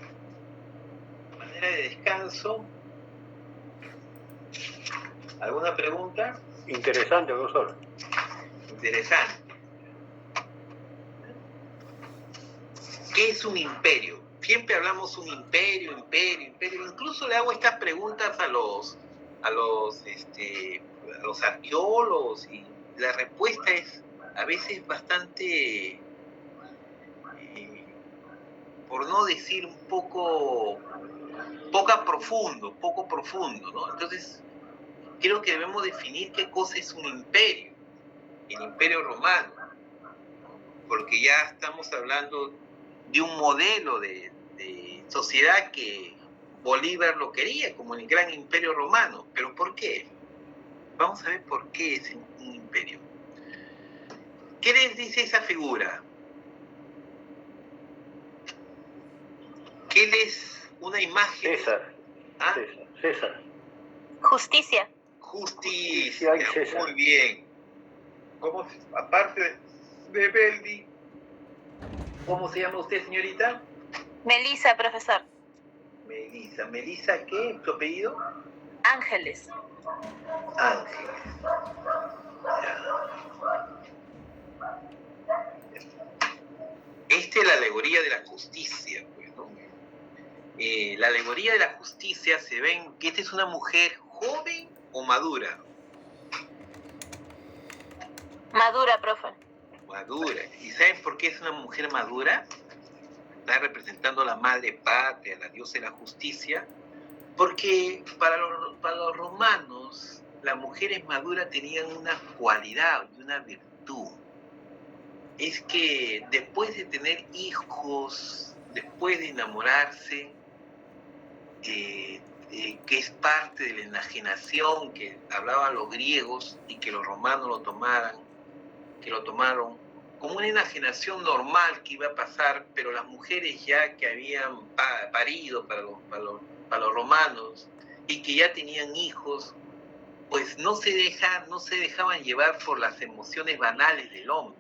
¿Manera de descanso? ¿Alguna pregunta? Interesante, profesor. Interesante. ¿Qué es un imperio? Siempre hablamos un imperio. Incluso le hago estas preguntas a los arqueólogos, y la respuesta es a veces bastante, por no decir poco profundo, ¿no? Entonces, creo que debemos definir qué cosa es un imperio, el Imperio Romano, porque ya estamos hablando de un modelo de sociedad que Bolívar lo quería como el gran Imperio Romano. ¿Pero por qué? Vamos a ver por qué es un imperio. ¿Qué les dice esa figura? Una imagen? César. ¿Ah? César. Justicia. Justicia, y César. Muy bien. ¿Cómo, aparte de Beldi, cómo se llama usted, señorita? Melissa, profesor. Melissa. ¿Melissa qué? ¿Tu apellido? Ángeles. Ángeles. Esta es la alegoría de la justicia, pues, ¿no? la alegoría de la justicia se ven que esta es una mujer joven o madura. Madura, profe. Madura. ¿Y saben por qué es una mujer madura? Está representando a la madre patria, la diosa de la justicia, porque para los romanos las mujeres maduras tenían una cualidad y una virtud. Es que después de tener hijos, después de enamorarse, que es parte de la enajenación que hablaban los griegos y que los romanos lo tomaron como una enajenación normal que iba a pasar, pero las mujeres ya que habían parido para los romanos y que ya tenían hijos, pues no se dejaban llevar por las emociones banales del hombre.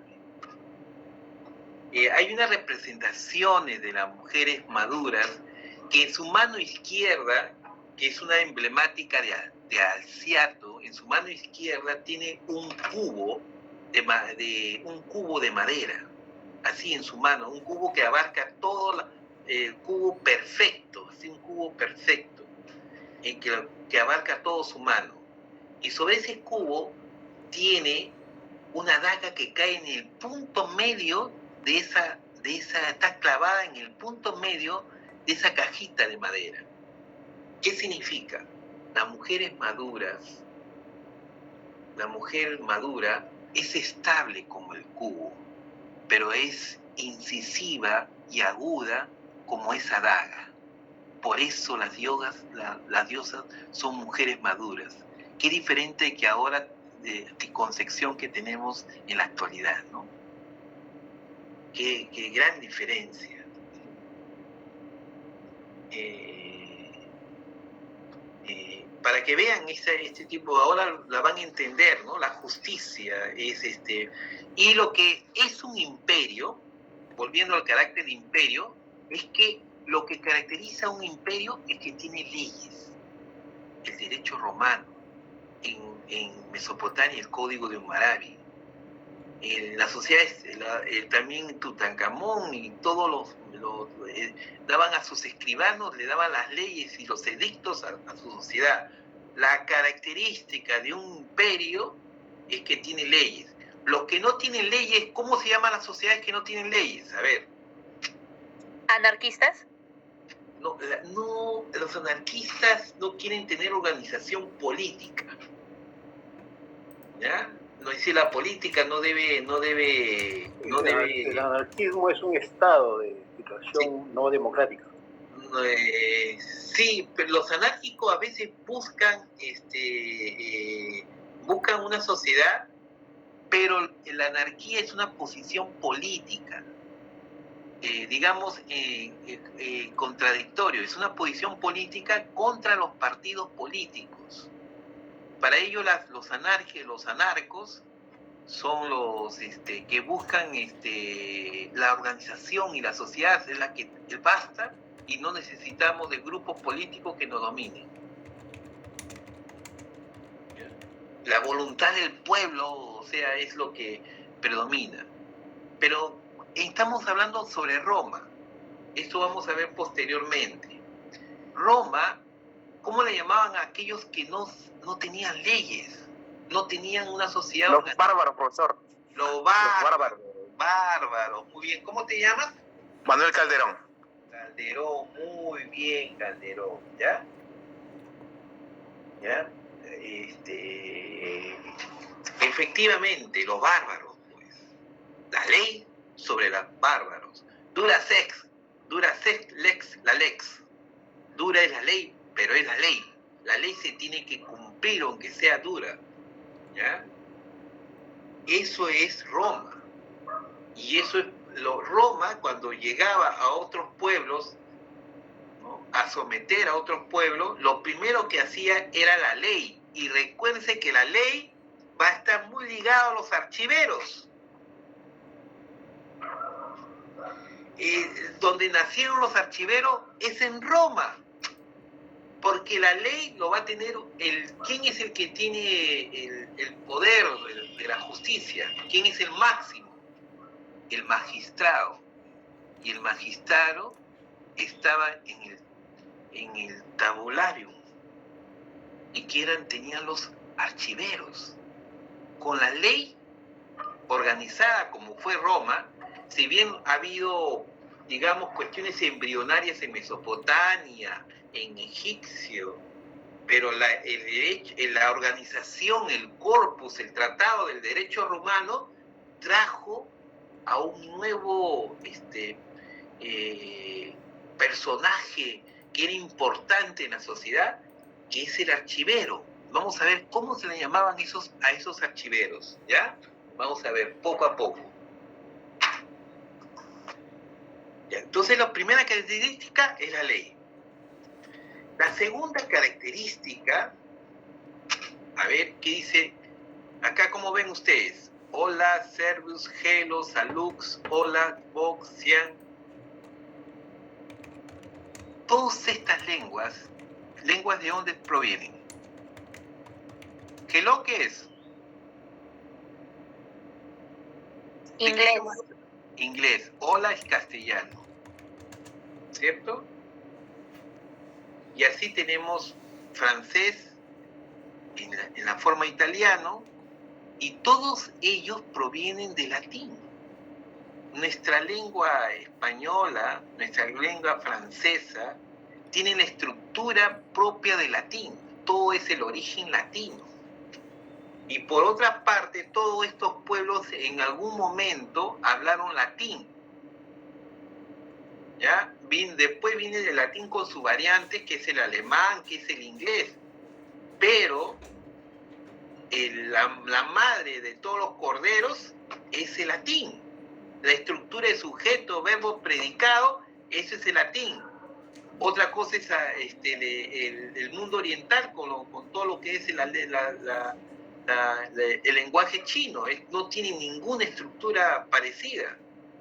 Hay unas representaciones de las mujeres maduras que en su mano izquierda, que es una emblemática de Alciato, en su mano izquierda tiene un cubo de madera, así en su mano, un cubo que abarca todo el cubo perfecto, así un cubo perfecto, que abarca todo su mano. Y sobre ese cubo tiene una daga que cae en el punto medio está clavada en el punto medio de esa cajita de madera. ¿Qué significa? La mujer madura es estable como el cubo, pero es incisiva y aguda como esa daga. Por eso las diosas son mujeres maduras. Qué diferente que ahora de concepción que tenemos en la actualidad, ¿no? Qué gran diferencia. Para que vean este tipo, ahora la van a entender, ¿no? La justicia es y lo que es un imperio, volviendo al carácter de imperio, es que lo que caracteriza a un imperio es que tiene leyes. El derecho romano, en Mesopotamia el código de Hammurabi, las sociedades, también Tutankamón y todos daban a sus escribanos, le daban las leyes y los edictos a su sociedad. La característica de un imperio es que tiene leyes. Los que no tienen leyes, ¿cómo se llaman las sociedades que no tienen leyes? A ver. ¿Anarquistas? No, los anarquistas no quieren tener organización política. ¿Ya? No es decir, la política no debe. El anarquismo es un estado de situación no democrática. Sí, pero los anárquicos a veces buscan una sociedad, pero la anarquía es una posición política, digamos, contradictorio. Es una posición política contra los partidos políticos. Para ello los anarcos son los que buscan la organización y la sociedad es la que basta y no necesitamos de grupos políticos que nos dominen. La voluntad del pueblo, o sea, es lo que predomina. Pero estamos hablando sobre Roma. Esto vamos a ver posteriormente. Roma, ¿cómo le llamaban a aquellos que no tenían leyes? No tenían una sociedad... Los bárbaros, profesor. Los bárbaros. Bárbaros, muy bien. ¿Cómo te llamas? Manuel Calderón. Calderón, muy bien, Calderón, ¿ya? ¿Ya? Efectivamente, los bárbaros, pues. La ley sobre los bárbaros. Dura sex lex, la lex. Dura es la ley, pero es la ley. La ley se tiene que cumplir aunque sea dura. ¿Ya? Eso es Roma. Y eso es Roma cuando llegaba a otros pueblos, ¿no? A someter a otros pueblos, lo primero que hacía era la ley. Y recuérdense que la ley va a estar muy ligada a los archiveros. Donde nacieron los archiveros es en Roma. Porque la ley lo va a tener ¿quién es el que tiene el poder de la justicia? ¿Quién es el máximo? El magistrado. Y el magistrado estaba en el tabularium y tenían los archiveros. Con la ley organizada como fue Roma, si bien ha habido, digamos, cuestiones embrionarias en Mesopotamia, en egipcio, pero la organización, el corpus, el tratado del derecho romano trajo a un nuevo personaje que era importante en la sociedad, que es el archivero. Vamos a ver cómo se le llamaban a esos archiveros, ¿ya? Vamos a ver poco a poco. Ya, entonces la primera característica es la ley. La segunda característica, a ver, ¿qué dice? Acá, ¿cómo ven ustedes? Hola, Servus, Hello, Salux, Hola, Vox, Cian. Todas estas lenguas de dónde provienen. Hello, ¿qué es? Inglés. Inglés. Hola es castellano. ¿Cierto? Y así tenemos francés en la forma italiano, y todos ellos provienen del latín. Nuestra lengua española, nuestra lengua francesa, tiene la estructura propia del latín. Todo es el origen latino. Y por otra parte, todos estos pueblos en algún momento hablaron latín. ¿Ya? Después viene el latín con su variante, que es el alemán, que es el inglés. Pero la madre de todos los corderos es el latín. La estructura de sujeto, verbo, predicado, eso es el latín. Otra cosa es el mundo oriental con todo lo que es el lenguaje chino. No tiene ninguna estructura parecida.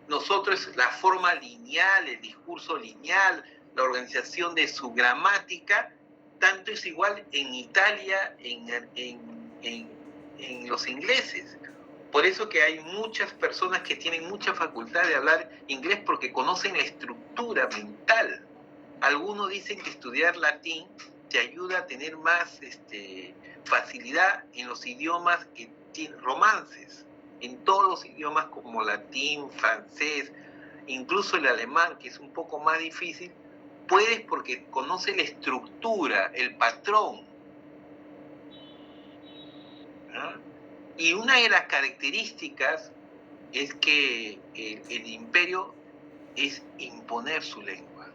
Nosotros, la forma lineal, el discurso lineal, la organización de su gramática, tanto es igual en Italia, en los ingleses. Por eso que hay muchas personas que tienen mucha facultad de hablar inglés, porque conocen la estructura mental. Algunos dicen que estudiar latín te ayuda a tener más facilidad en los idiomas que tienen romances, en todos los idiomas como latín, francés, incluso el alemán, que es un poco más difícil, puedes porque conoce la estructura, el patrón. ¿Ah? Y una de las características es que el imperio es imponer su lengua.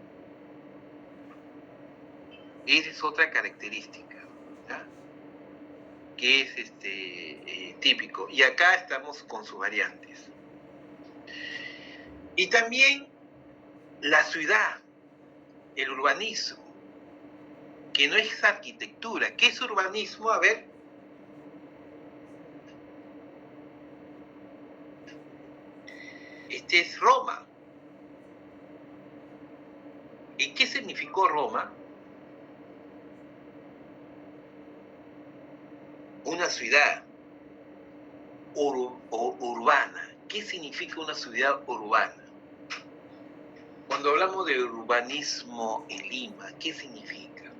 Esa es otra característica, ¿ya? Que es típico. Y acá estamos con sus variantes. Y también la ciudad, el urbanismo, que no es arquitectura. ¿Qué es urbanismo? A ver. Es Roma. ¿Y qué significó Roma? Una ciudad urbana. ¿Qué significa una ciudad urbana? Cuando hablamos de urbanismo en Lima, ¿qué significa?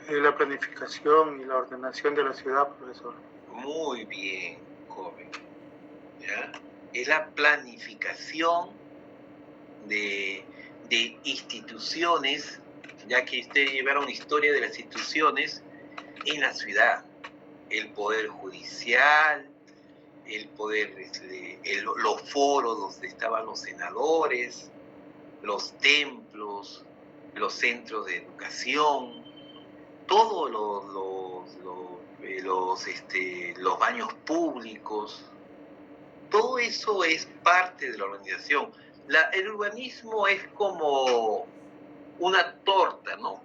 La planificación y la ordenación de la ciudad, profesor. Muy bien, joven. ¿Ya? Es la planificación de instituciones, ya que ustedes llevaron historia de las instituciones en la ciudad. El poder judicial, el poder, los foros donde estaban los senadores, los templos, los centros de educación, todos los baños públicos, todo eso es parte de la organización. El urbanismo es como una torta, ¿no?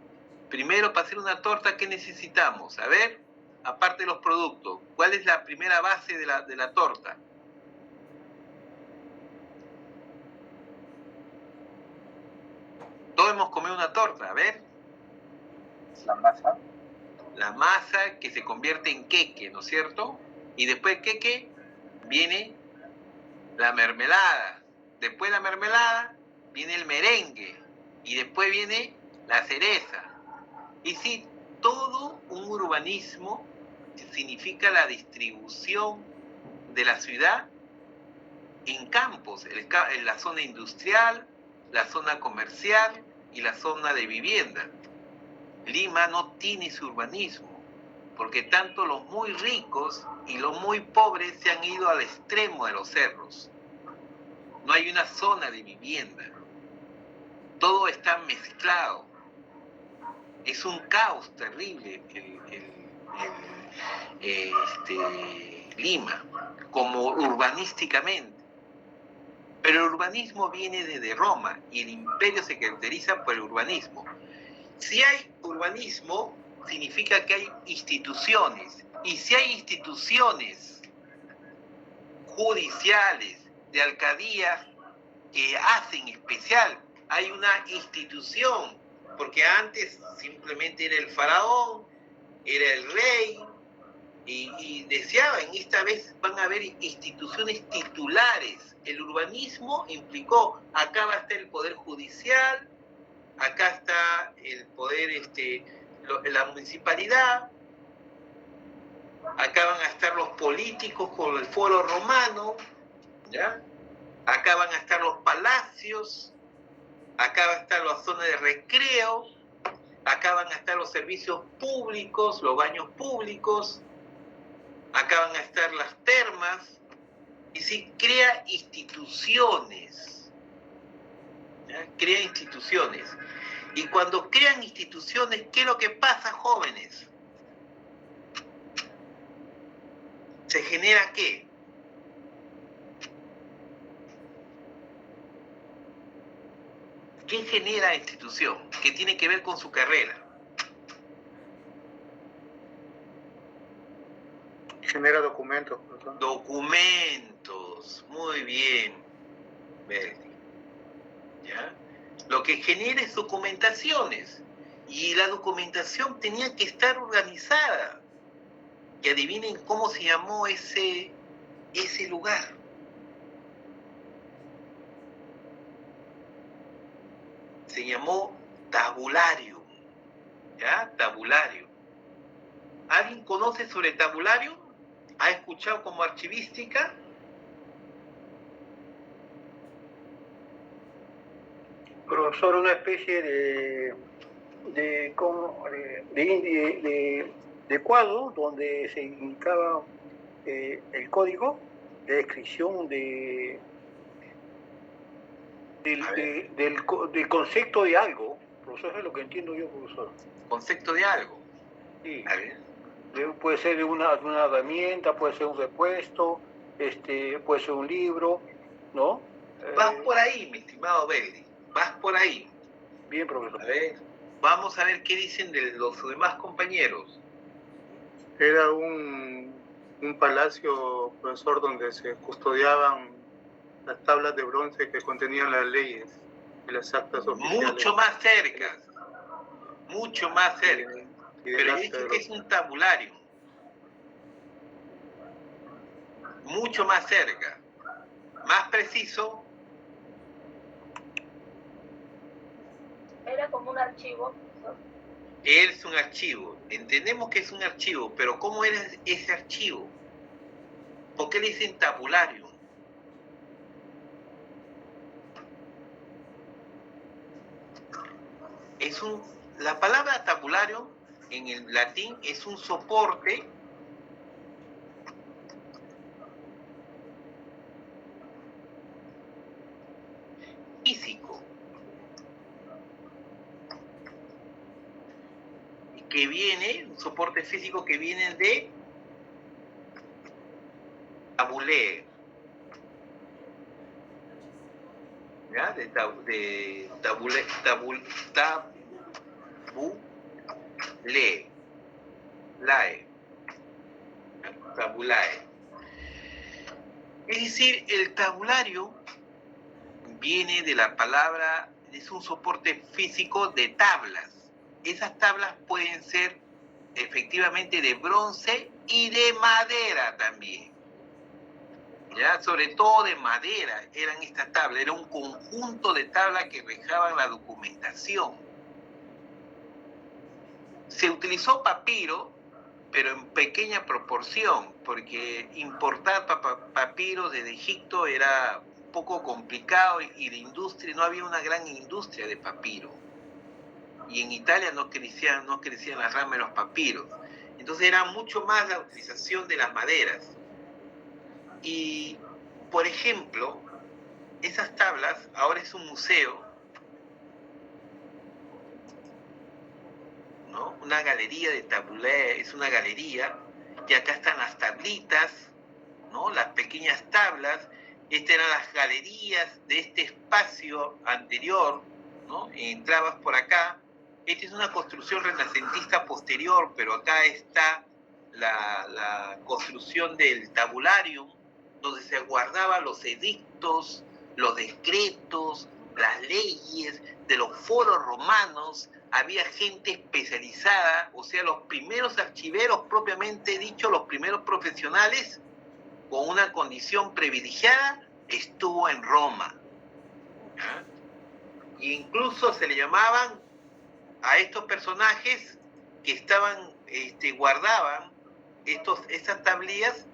Primero, para hacer una torta, ¿qué necesitamos? A ver, aparte de los productos, ¿cuál es la primera base de la torta? Todos hemos comido una torta, a ver. La masa. La masa que se convierte en queque, ¿no es cierto? Y después de queque viene la mermelada. Después de la mermelada viene el merengue y después viene la cereza. Y sí, todo un urbanismo significa la distribución de la ciudad en campos, en la zona industrial, la zona comercial y la zona de vivienda. Lima no tiene ese urbanismo, porque tanto los muy ricos y los muy pobres se han ido al extremo de los cerros. No hay una zona de vivienda. Todo está mezclado. Es un caos terrible Lima, como urbanísticamente. Pero el urbanismo viene desde Roma y el imperio se caracteriza por el urbanismo. Si hay urbanismo, significa que hay instituciones. Y si hay instituciones judiciales, de alcaldías, que hacen especial, hay una institución, porque antes simplemente era el faraón, era el rey, y deseaban, esta vez van a haber instituciones titulares. El urbanismo implicó, acá va a estar el poder judicial, acá está el poder, la municipalidad, acá van a estar los políticos con el foro romano, ¿ya? Acá van a estar los palacios, acá va a estar la zona de recreo, acá van a estar los servicios públicos, los baños públicos, acá van a estar las termas, y sí, crea instituciones, ¿ya? Crea instituciones. Y cuando crean instituciones, ¿qué es lo que pasa, jóvenes? ¿Se genera qué? ¿Qué genera institución? ¿Qué tiene que ver con su carrera? Genera documentos, profesor. Documentos, muy bien, Verdi. ¿Ya? Lo que genera es documentaciones. Y la documentación tenía que estar organizada. Y adivinen cómo se llamó ese lugar. Se llamó tabulario. ¿Ya? Tabulario. ¿Alguien conoce sobre tabulario? ¿Ha escuchado como archivística? Profesor, una especie de cuadro donde se indicaba el código de descripción del concepto de algo. Profesor, eso es lo que entiendo yo, profesor. Concepto de algo. Sí. A ver. Puede ser de una herramienta, puede ser un repuesto, puede ser un libro, ¿no? Vas por ahí, mi estimado Belli. Vas por ahí. Bien, profesor. A ver, vamos a ver qué dicen de los demás compañeros. Era un palacio, profesor, donde se custodiaban las tablas de bronce que contenían las leyes y las actas oficiales. Mucho más cerca. Mucho más cerca. Pero dicen que es un tabulario. Mucho más cerca. Más preciso. Era como un archivo, profesor. Es un archivo. Entendemos que es un archivo, pero ¿cómo era ese archivo? ¿Por qué le dicen tabulario? La palabra tabulario en el latín es un soporte físico que viene, un soporte físico que viene de tabulé, ¿ya? De tabulé, tabulae. Es decir, el tabulario viene de la palabra, es un soporte físico de tablas. Esas tablas pueden ser efectivamente de bronce y de madera también. ¿ya? Sobre todo de madera eran estas tablas, era un conjunto de tablas que rejaban la documentación. Se utilizó papiro, pero en pequeña proporción, porque importar papiro desde Egipto era un poco complicado y de industria, no había una gran industria de papiro. Y en Italia no crecían las ramas de los papiros. Entonces era mucho más la utilización de las maderas. Y, por ejemplo, esas tablas ahora es un museo, ¿no? Una galería de tabulé, es una galería, y acá están las tablitas, ¿no? Las pequeñas tablas. Estas eran las galerías de este espacio anterior, ¿no? Entrabas por acá. Esta es una construcción renacentista posterior, pero acá está la construcción del tabularium, donde se guardaban los edictos, los decretos, las leyes de los foros romanos. Había gente especializada, o sea, los primeros archiveros, propiamente dicho, los primeros profesionales, con una condición privilegiada, estuvo en Roma. ¿Ah? E incluso se le llamaban a estos personajes que estaban, guardaban estas tablillas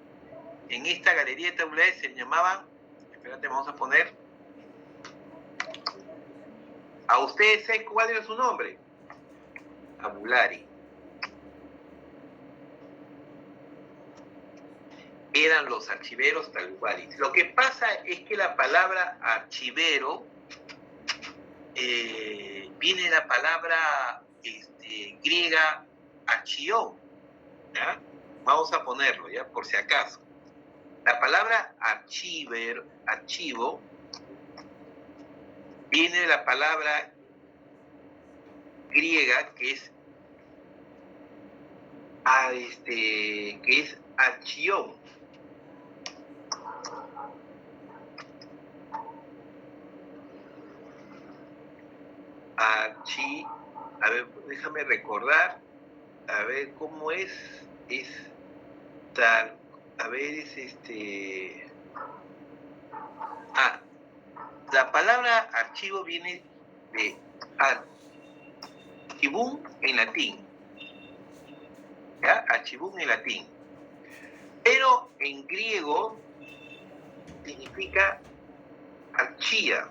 en esta galería de tablillas, se llamaban, espérate, vamos a poner, a ustedes sé cuál era su nombre, tabulari. Eran los archiveros tabulari. Lo que pasa es que la palabra archivero viene de la palabra griega archión, ¿ya? Vamos a ponerlo, ¿ya? Por si acaso. La palabra archivo, viene de la palabra griega que es archión. A ver, déjame recordar, a ver cómo es tal, a ver, la palabra archivo viene de archivum en latín, ¿ya? Archivum en latín, pero en griego significa archía,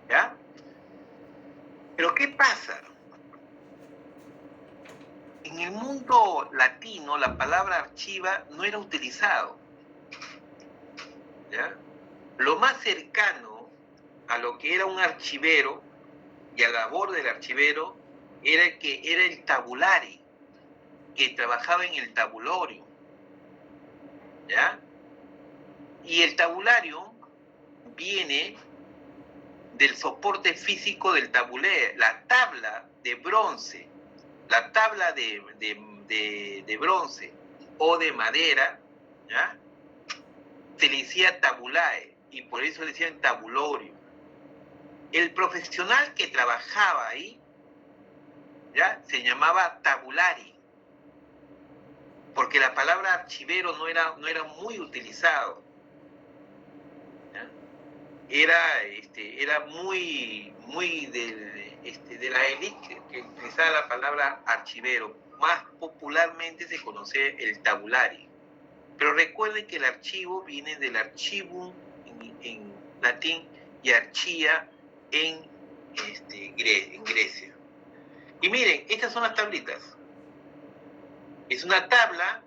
¿ya? Pero ¿qué pasa? En el mundo latino la palabra archiva no era utilizado, ¿ya? Lo más cercano a lo que era un archivero y a la labor del archivero era el tabulari, que trabajaba en el tabulorio, ¿ya? Y el tabulario viene del soporte físico del tabulé, la tabla de bronce, la tabla de bronce o de madera, ¿ya? Se le decía tabulae y por eso le decían tabulorio. El profesional que trabajaba ahí, ¿ya? Se llamaba tabulari, porque la palabra archivero no era muy utilizado, ¿ya? Era muy de la élite que utilizaba la palabra archivero. Más popularmente se conoce el tabulari. Pero recuerden que el archivo viene del archivum en latín y archía en Grecia. Y miren, estas son las tablitas. Es una tabla,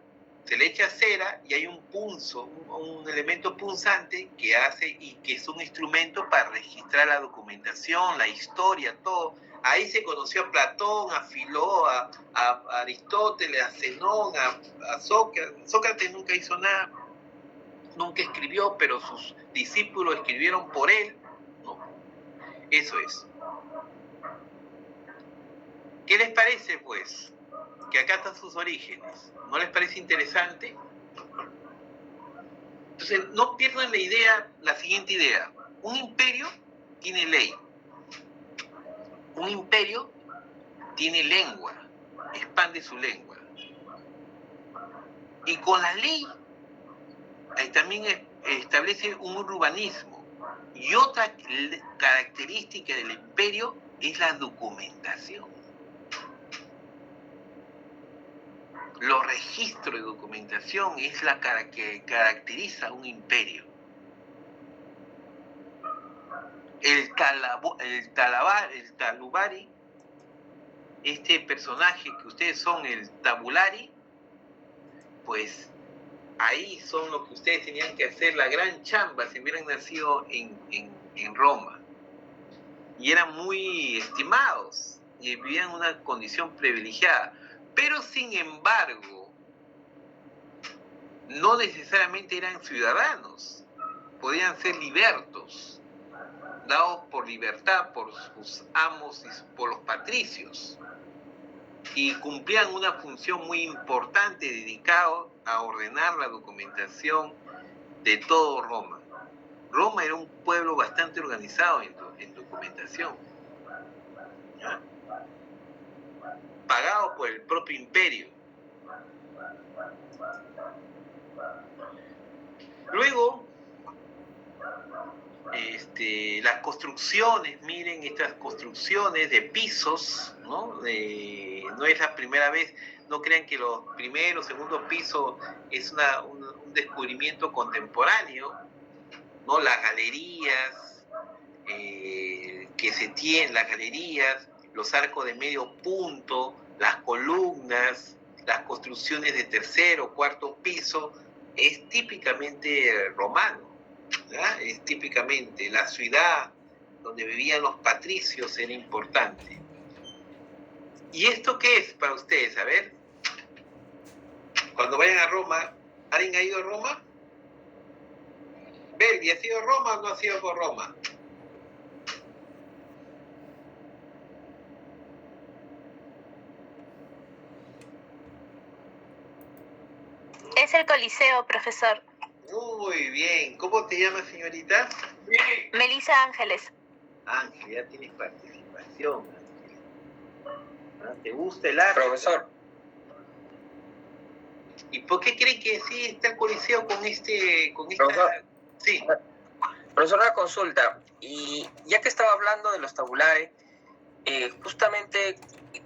se le echa cera y hay un punzo, un elemento punzante que hace y que es un instrumento para registrar la documentación, la historia, todo. Ahí se conoció a Platón, a Filó, a Aristóteles, a Zenón, a Sócrates. Sócrates nunca hizo nada, nunca escribió, pero sus discípulos escribieron por él. No, eso es. ¿Qué les parece, pues? Que acá están sus orígenes. ¿No les parece interesante? Entonces, no pierdan la siguiente idea. Un imperio tiene ley. Un imperio tiene lengua, expande su lengua. Y con la ley también establece un urbanismo. Y otra característica del imperio es la documentación. Los registros de documentación es la que caracteriza a un imperio. El talubari, este personaje que ustedes son el tabulari, pues ahí son los que ustedes tenían que hacer la gran chamba si hubieran nacido en Roma. Y eran muy estimados y vivían en una condición privilegiada. Pero sin embargo, no necesariamente eran ciudadanos, podían ser libertos, dados por libertad por sus amos y por los patricios, y cumplían una función muy importante dedicada a ordenar la documentación de todo Roma. Roma era un pueblo bastante organizado en documentación, ¿ya? Pagado por el propio imperio. Luego, las construcciones, miren estas construcciones de pisos, ¿no? No es la primera vez, no crean que los primeros, segundos pisos es un descubrimiento contemporáneo, ¿no? Las galerías que se tienen, las galerías, los arcos de medio punto, las columnas, las construcciones de tercer o cuarto piso, es típicamente romano, ¿ya? Es típicamente la ciudad donde vivían los patricios era importante. ¿Y esto qué es para ustedes? A ver, cuando vayan a Roma, ¿alguien ha ido a Roma? Belvi, ¿has ido a Roma o no has ido por Roma? Es el Coliseo, profesor. Muy bien. ¿Cómo te llamas, señorita? Melissa Ángeles. Ángel, ya tienes participación, Ángel. ¿Ah? ¿Te gusta el arte? Profesor. ¿Y por qué creen que sí está el Coliseo con esta... Profesor. Sí. Profesor, una consulta. Y ya que estaba hablando de los tabulares, justamente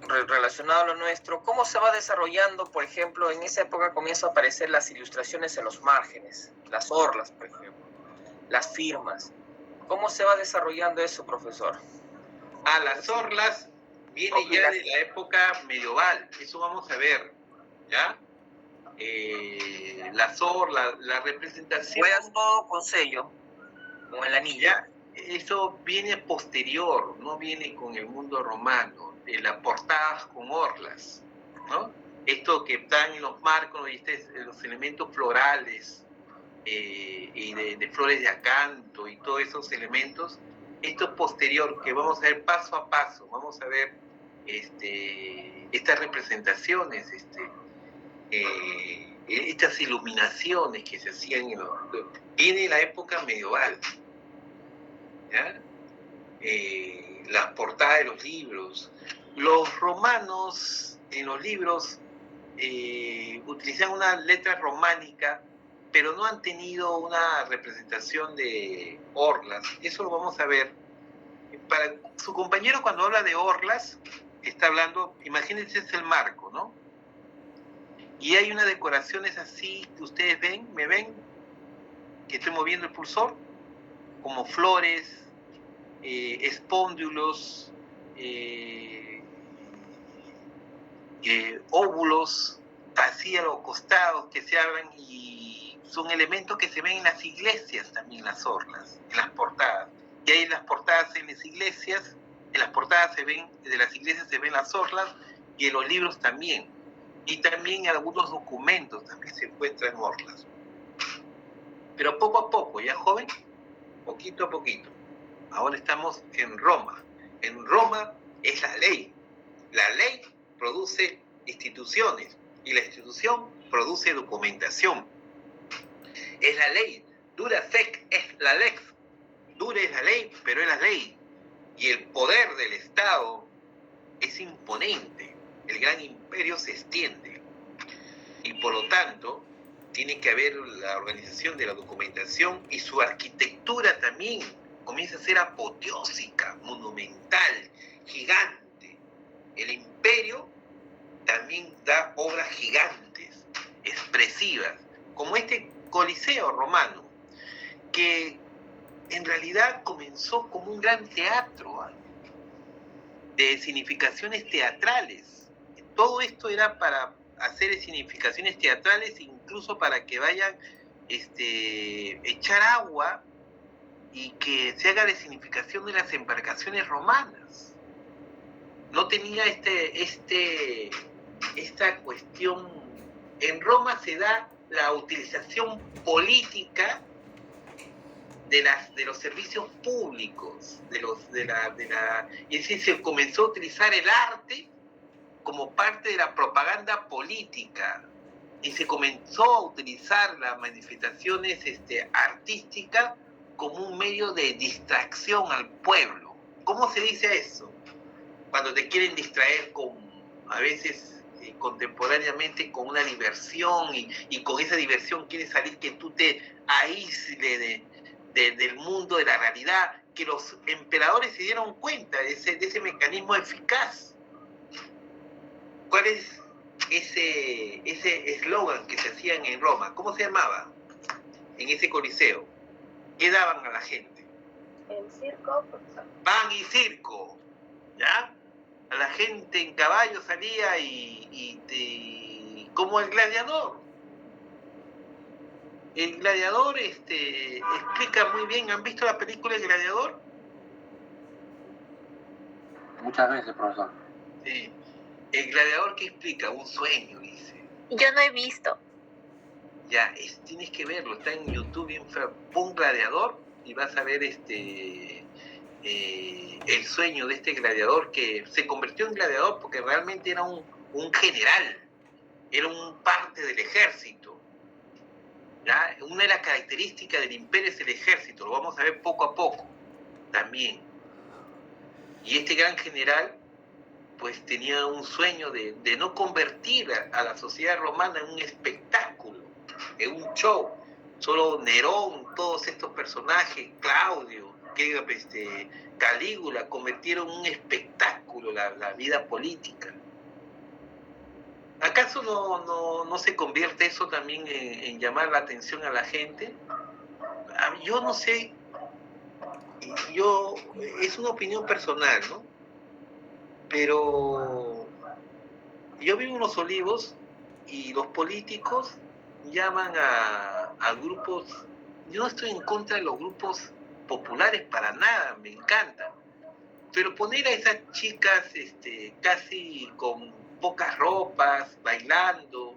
relacionado a lo nuestro, ¿cómo se va desarrollando, por ejemplo, en esa época comienzan a aparecer las ilustraciones en los márgenes, las orlas, por ejemplo, las firmas? ¿Cómo se va desarrollando eso, profesor? Las orlas viene ya de la época medieval, eso vamos a ver, ¿ya? Las orlas, la representación... Juegas todo con sello, con el anillo. Ya, eso viene posterior, no viene con el mundo romano, de las portadas con orlas, ¿no? Esto que están en los marcos, los elementos florales y de flores de acanto y todos esos elementos, esto es posterior, que vamos a ver paso a paso, vamos a ver estas representaciones, estas iluminaciones que se hacían viene la época medieval, ¿ya? Las portadas de los libros. Los romanos en los libros utilizan una letra románica, pero no han tenido una representación de orlas. Eso lo vamos a ver. Para su compañero, cuando habla de orlas, está hablando, imagínense, es el marco, ¿no? Y hay unas decoraciones así que ustedes ven, ¿me ven? Que estoy moviendo el cursor, como flores, espóndulos, óvulos, así a los costados que se abren, y son elementos que se ven en las iglesias también, las orlas, en las portadas. Y hay en las portadas en las iglesias, en las portadas de las iglesias se ven las orlas, y en los libros también. Y también en algunos documentos también se encuentran orlas. Pero poco a poco, ¿ya, joven? Poquito a poquito. Ahora estamos en Roma. En Roma es la ley. La ley produce instituciones y la institución produce documentación. Es la ley. Dura sec es la lex. Dura es la ley, pero es la ley. Y el poder del Estado es imponente. El gran imperio se extiende. Y por lo tanto, tiene que haber la organización de la documentación y su arquitectura también comienza a ser apoteósica, monumental, gigante. El imperio también da obras gigantes, expresivas, como este Coliseo romano, que en realidad comenzó como un gran teatro, de significaciones teatrales. Todo esto era para hacer significaciones teatrales, incluso para que vayan echar agua y que se haga de significación de las embarcaciones romanas. No tenía esta cuestión. En Roma se da la utilización política de los servicios públicos, y es decir, se comenzó a utilizar el arte como parte de la propaganda política, y se comenzó a utilizar las manifestaciones artísticas como un medio de distracción al pueblo. ¿Cómo se dice eso? Cuando te quieren distraer a veces contemporáneamente con una diversión, y con esa diversión quieres salir que tú te aísles del mundo, de la realidad, que los emperadores se dieron cuenta de ese mecanismo eficaz. ¿Cuál es ese eslogan que se hacían en Roma? ¿Cómo se llamaba? En ese coliseo. ¿Qué daban a la gente? El circo. Pan y circo, ¿ya? A la gente en caballo salía como el gladiador. El gladiador explica muy bien. ¿Han visto la película El Gladiador? Muchas veces, profesor. Sí. El gladiador, ¿qué explica? Un sueño, dice. Yo no he visto. Ya, tienes que verlo, está en YouTube, pon gladiador y vas a ver el sueño de este gladiador, que se convirtió en gladiador porque realmente era un general, era un parte del ejército. ¿Ya? Una de las características del imperio es el ejército, lo vamos a ver poco a poco también. Y este gran general pues tenía un sueño de no convertir a la sociedad romana en un espectáculo, en un show. Solo Nerón, todos estos personajes, Claudio, Calígula, convirtieron en un espectáculo la vida política. ¿Acaso no se convierte eso también en llamar la atención a la gente? Yo no sé, es una opinión personal, ¿no? Pero yo vivo en Los Olivos y los políticos llaman a grupos. Yo no estoy en contra de los grupos populares para nada, me encantan. Pero poner a esas chicas casi con pocas ropas, bailando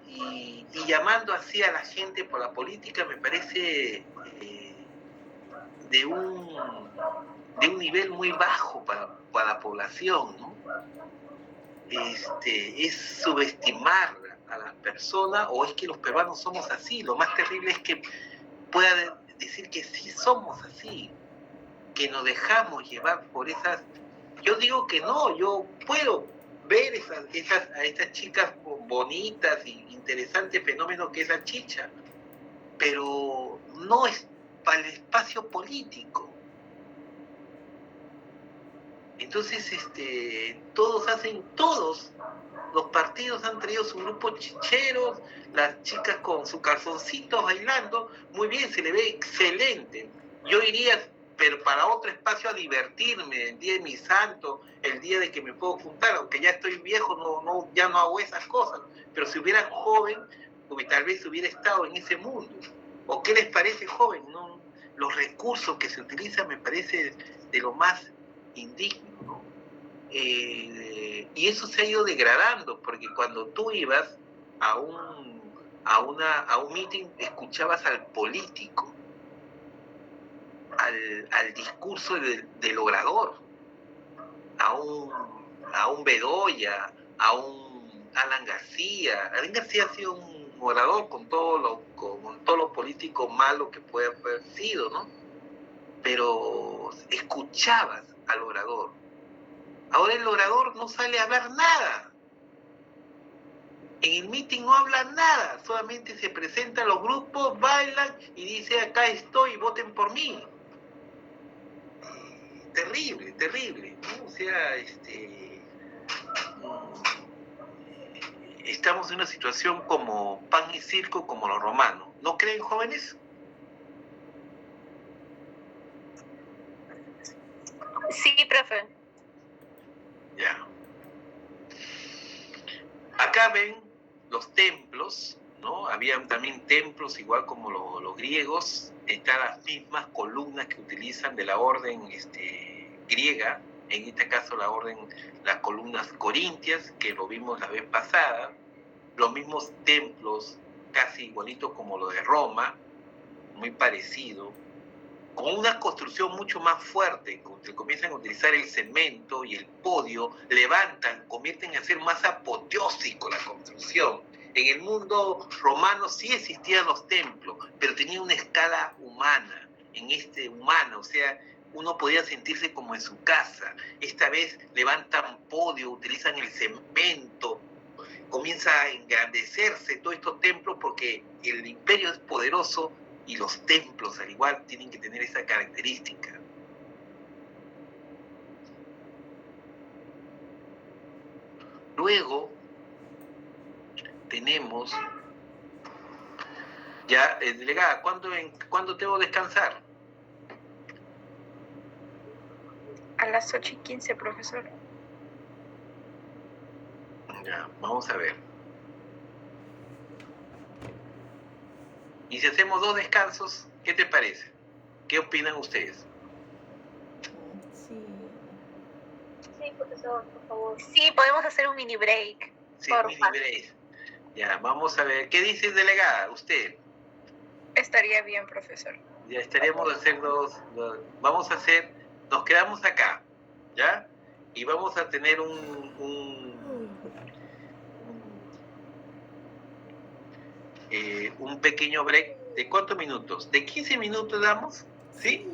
y llamando así a la gente por la política me parece de un nivel muy bajo para la población, ¿no? Es subestimar a las personas, o es que los peruanos somos así. Lo más terrible es que pueda decir que sí somos así, que nos dejamos llevar por esas. Yo digo que no, yo puedo ver a estas chicas bonitas y interesantes fenómenos que es la chicha, pero no es para el espacio político. Entonces, todos los partidos han traído su grupo chicheros, las chicas con sus calzoncitos bailando, muy bien, se le ve excelente. Yo iría, pero para otro espacio, a divertirme, el día de mi santo, el día de que me puedo juntar, aunque ya estoy viejo, ya no hago esas cosas, pero si hubiera joven, tal vez hubiera estado en ese mundo. ¿O qué les parece, joven? ¿No? Los recursos que se utilizan me parece de lo más indigno, ¿no? Y eso se ha ido degradando, porque cuando tú ibas a un meeting, escuchabas al político, al discurso del orador, a un Bedoya, a un Alan García. Alan García ha sido un orador con todo lo político malo que puede haber sido, ¿no? Pero escuchabas al orador. Ahora el orador no sale a hablar nada. En el meeting no hablan nada, solamente se presentan los grupos, bailan y dice acá estoy, voten por mí. Terrible, terrible, ¿no? O sea, estamos en una situación como pan y circo, como los romanos. ¿No creen, jóvenes? Sí, profe. Ya. Acá ven los templos, ¿no? Habían también templos, igual como los griegos. Están las mismas columnas que utilizan de la orden griega, en este caso las columnas corintias, que lo vimos la vez pasada, los mismos templos, casi igualitos como lo de Roma, muy parecido, con una construcción mucho más fuerte, que comienzan a utilizar el cemento y el podio, levantan, convierten a ser más apoteósico la construcción. En el mundo romano sí existían los templos, pero tenía una escala humana, o sea, uno podía sentirse como en su casa. Esta vez levantan podio, utilizan el cemento, comienza a engrandecerse todos estos templos porque el imperio es poderoso y los templos al igual tienen que tener esa característica. Luego tenemos ya, delegada, ¿cuándo debo descansar? A las 8:15, profesor. Ya, vamos a ver. Y si hacemos 2 descansos, ¿qué te parece? ¿Qué opinan ustedes? Sí, profesor, por favor. Sí, podemos hacer un mini break. Sí, Porfa. mini break. Ya, vamos a ver. ¿Qué dice delegada? Usted. Estaría bien, profesor. Ya estaríamos haciendo vamos a hacer, nos quedamos acá, ¿ya? Y vamos a tener un pequeño break. ¿De cuántos minutos? ¿De 15 minutos damos? ¿Sí?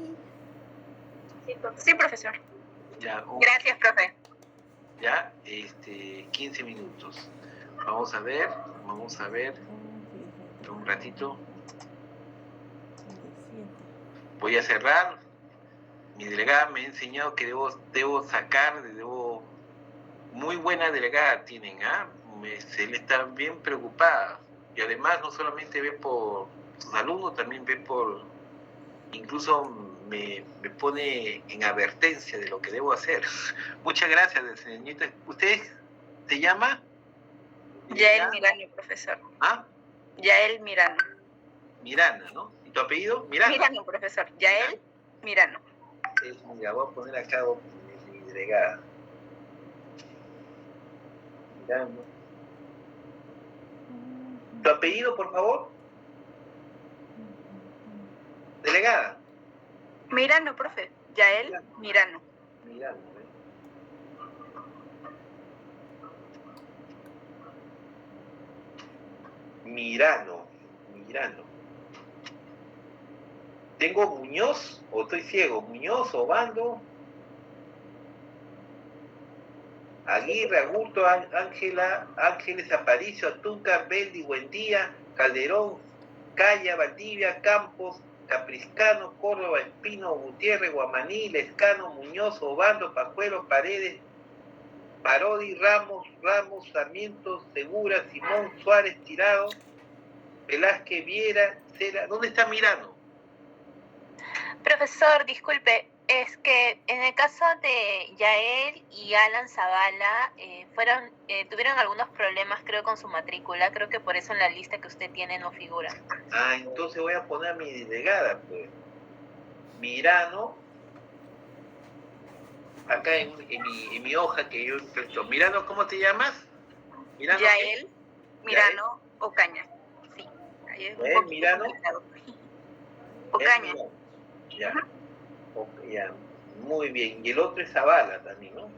Sí, profesor. Ya, Gracias, profe. ya, 15 minutos. Vamos a ver, un ratito. Voy a cerrar. Mi delegada me ha enseñado que debo sacar, muy buena delegada tienen, ¿ah? Se le está bien preocupada. Y además no solamente ve por sus alumnos, también ve por, incluso me pone en advertencia de lo que debo hacer. Muchas gracias, señorita. ¿Usted se llama? Yael Mirano, profesor. ¿Ah? Yael Mirano. Mirana, ¿no? ¿Y tu apellido? Mirano. Mirano, profesor. Yael Mirano. Mira, voy a poner acá mi delegada. Mirano. ¿Tu apellido, por favor? Delegada. Mirano, profe. Yael Mirano. Mirano, Mirano. ¿Tengo Muñoz o estoy ciego? ¿Muñoz, Obando? Aguirre, Agurto, Ángela, Ángeles, Aparicio, Atúcar, Beldi, Buendía, Calderón, Calla, Valdivia, Campos, Capriscano, Córdoba, Espino, Gutiérrez, Guamaní, Lescano, Muñoz, Obando, Pajuelo, Paredes, Parodi, Ramos, Sarmiento, Segura, Simón, Suárez, Tirado, Velázquez, Viera, Cera. ¿Dónde está Mirano? Profesor, disculpe, es que en el caso de Yael y Alan Zavala tuvieron algunos problemas, creo, con su matrícula. Creo que por eso en la lista que usted tiene no figura. Ah, entonces voy a poner a mi delegada, pues. Mirano, acá en mi hoja que yo impreso. Mirano, ¿cómo te llamas? Mirano, Yael Mirano Ocaña. Sí. Ahí es un Yael poquito Mirano. complicado. Ocaña. Ya. Ya, muy bien. Y el otro es Zavala también, ¿no?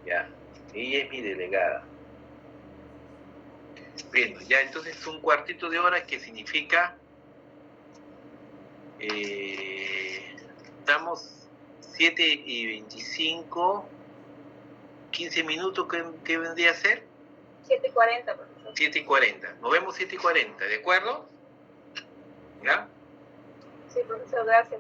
Ya, ella es mi delegada. Bien, ya entonces un cuartito de hora que significa estamos 7:25, 15 minutos, ¿qué vendría a ser? 7:40, profesor. 7:40. Nos vemos 7:40, ¿de acuerdo? ¿Ya? Sí, profesor, gracias.